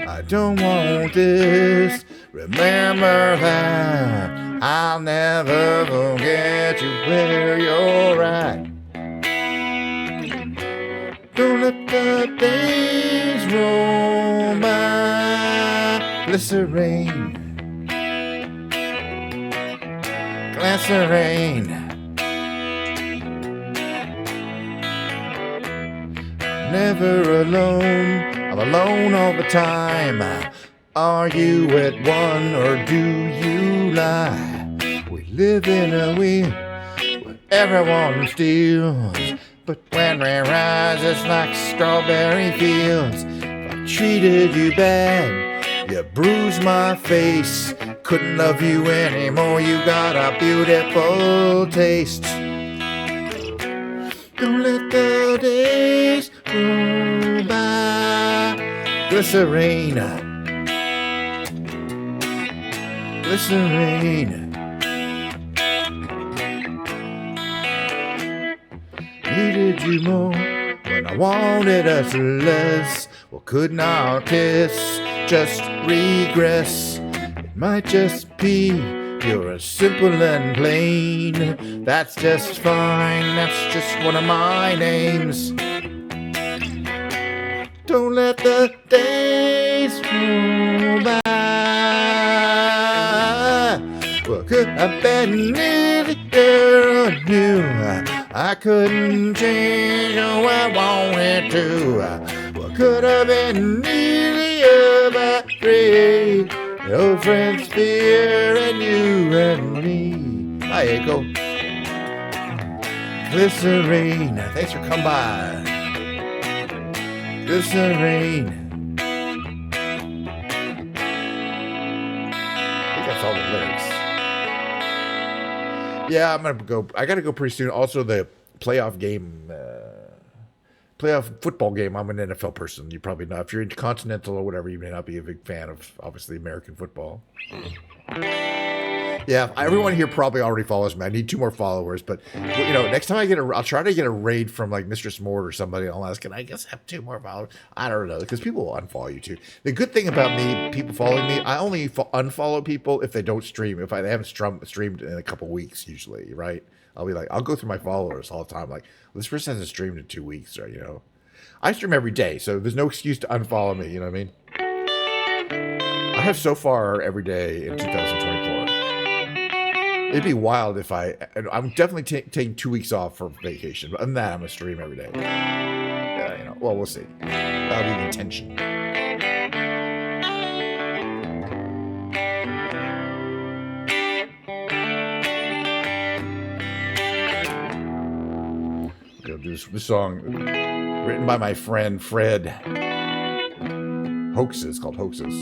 A: I don't want this. Remember that. I'll never forget you where you're at. Don't let the days roll by. Glycerine, glycerine. Never alone, I'm alone all the time. Are you at one or do you lie? We live in a wheel where everyone steals. But when we rise, it's like strawberry fields. If I treated you bad, you bruised my face. Couldn't love you anymore, you got a beautiful taste. Don't let the days go by. Glycerine, glycerine. Needed you more when I wanted us less. Well, couldn't our kiss just regress? It might just be you're simple and plain. That's just fine, that's just one of my names. Don't let the days go by. Well, could have been easier on you. I couldn't change who I wanted to. What could have been easier but free? Your friends fear and you and me. Hi, Echo. Glycerine. Thanks for coming by. Glycerine. I think that's all the lyrics. Yeah, I'm gonna go. I gotta go pretty soon. Also, the playoff game, playoff football game. I'm an NFL person. You probably know. If you're into continental or whatever, you may not be a big fan of obviously American football. Yeah, everyone here probably already follows me. I need 2 more followers, but you know, next time I'll try to get a raid from like Mistress Mort or somebody. I'll ask, can I just have 2 more followers? I don't know, because people will unfollow you too. The good thing about me, people following me, I only unfollow people if they don't stream. If they haven't streamed in a couple weeks, usually, right? I'll be like, I'll go through my followers all the time. Like, well, this person hasn't streamed in 2 weeks, right? You know, I stream every day, so there's no excuse to unfollow me. You know what I mean? I have so far every day in 2024. It'd be wild if I'm definitely taking 2 weeks off for vacation. But other than that, I'm gonna stream every day. Yeah, you know. Well, we'll see. That'll be the intention. We'll do this song written by my friend Fred. Hoaxes, called Hoaxes.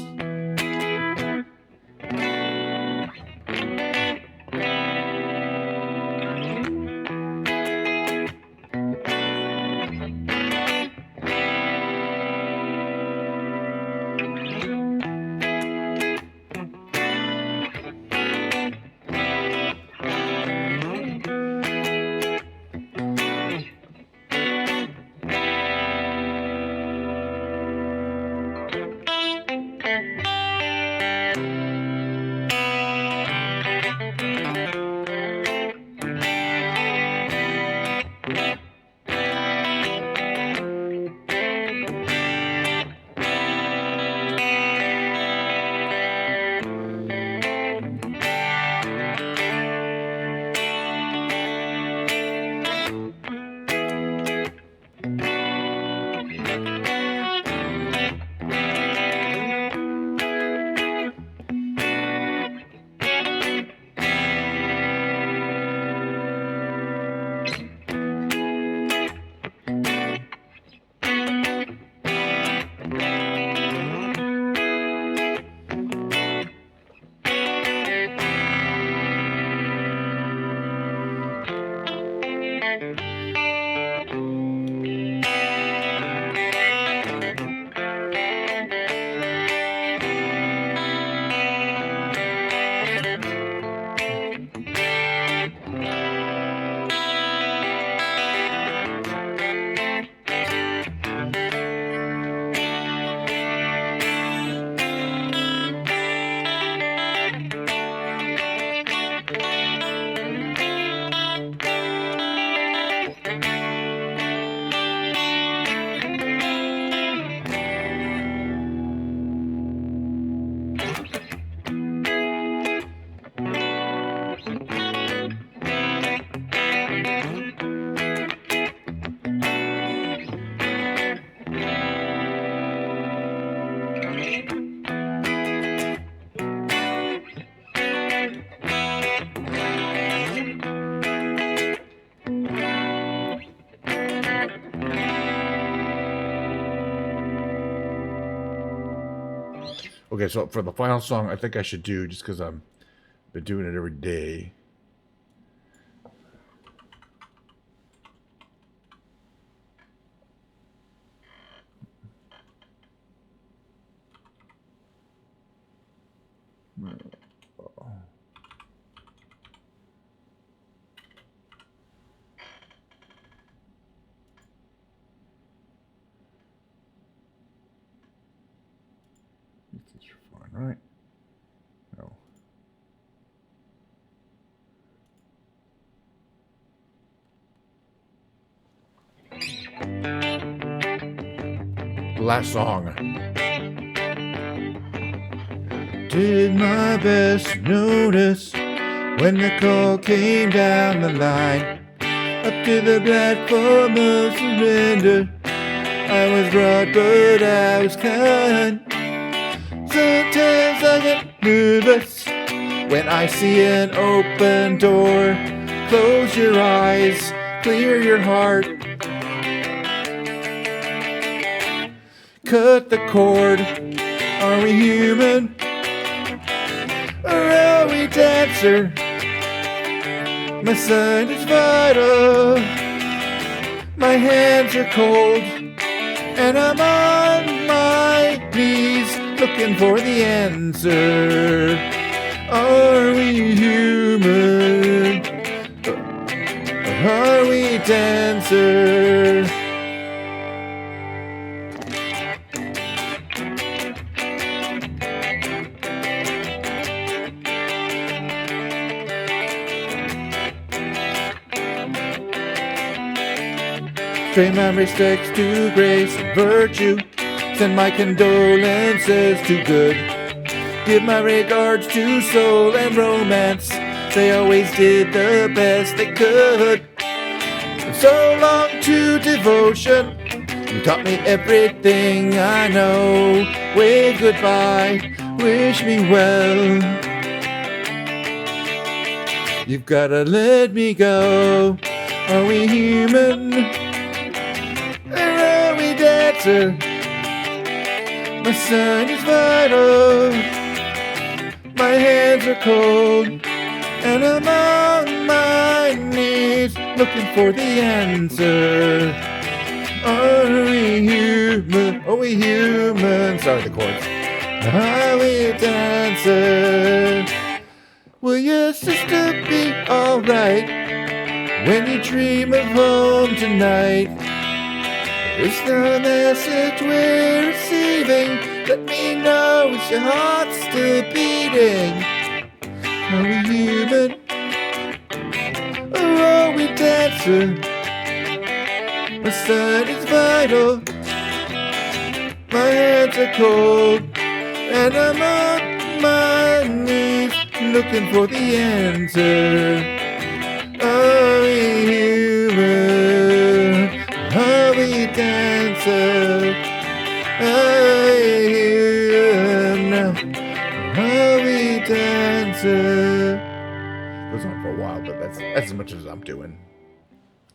A: Okay, so for the final song, I think I should do, just because I've been doing it every day. This is fine, right? No. The last song. Did my best to notice when the call came down the line, up to the platform of surrender. I was brought, but I was kind. Sometimes I get nervous when I see an open door. Close your eyes, clear your heart. Cut the cord. Are we human? Or are we dancer? My sign is vital. My hands are cold, and I'm on my knees looking for the answer. Are we human? Or are we dancer? Pay my respects to grace and virtue. Send my condolences to good. Give my regards to soul and romance. They always did the best they could. So long to devotion. You taught me everything I know. Wave goodbye, wish me well. You've gotta let me go. Are we human? Dancer. My sign is vital. My hands are cold, and I'm on my knees looking for the answer. Are we human? Are we human? Sorry, the chords. Are we dancer? Will your sister be alright when you dream of home tonight? Is the message we're receiving? Let me know, is your heart still beating? Are we human? Or are we dancing? My sign is vital. My hands are cold, and I'm on my knees looking for the answer. Are we human? Are we dancer? Are we dancer? Goes on for a while, but that's as much as I'm doing.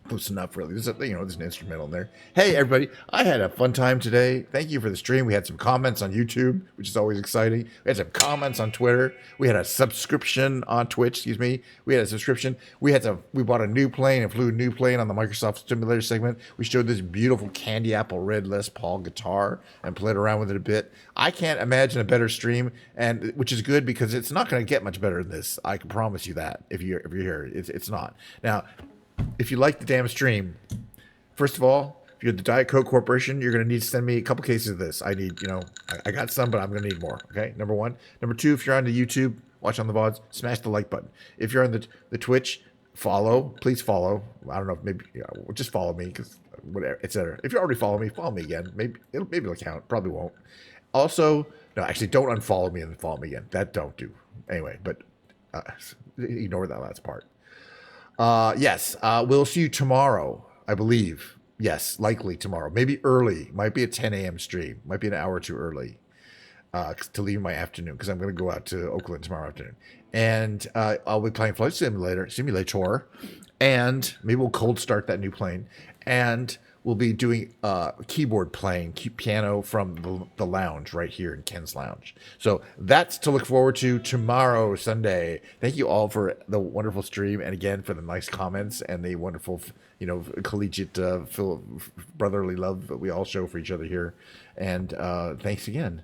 A: close enough, really. There's an instrumental in there. Hey, everybody! I had a fun time today. Thank you for the stream. We had some comments on YouTube, which is always exciting. We had some comments on Twitter. We had a subscription on Twitch. Excuse me. We had a subscription. We bought a new plane and flew a new plane on the Microsoft Simulator segment. We showed this beautiful candy apple red Les Paul guitar and played around with it a bit. I can't imagine a better stream, and which is good because it's not going to get much better than this. I can promise you that. If you're here, it's not now. If you like the damn stream, first of all, if you're the Diet Coke Corporation, you're going to need to send me a couple cases of this. I need, I got some, but I'm going to need more. Okay, number one. Number two, if you're on the YouTube, watch on the VODs, smash the like button. If you're on the Twitch, please follow. I don't know, maybe just follow me because whatever, etc. If you already follow me again. Maybe it'll count. Probably won't. Also, no, actually, don't unfollow me and follow me again. That don't do. Anyway, but ignore that last part. Yes, we'll see you tomorrow, I believe. Yes, likely tomorrow. Maybe early. Might be a 10 a.m. stream. Might be an hour too early to leave my afternoon because I'm going to go out to Oakland tomorrow afternoon. And I'll be playing Flight Simulator. And maybe we'll cold start that new plane. And we'll be doing keyboard playing, piano from the lounge right here in Ken's Lounge. So that's to look forward to tomorrow, Sunday. Thank you all for the wonderful stream, and again for the nice comments and the wonderful, collegiate, brotherly love that we all show for each other here. And thanks again.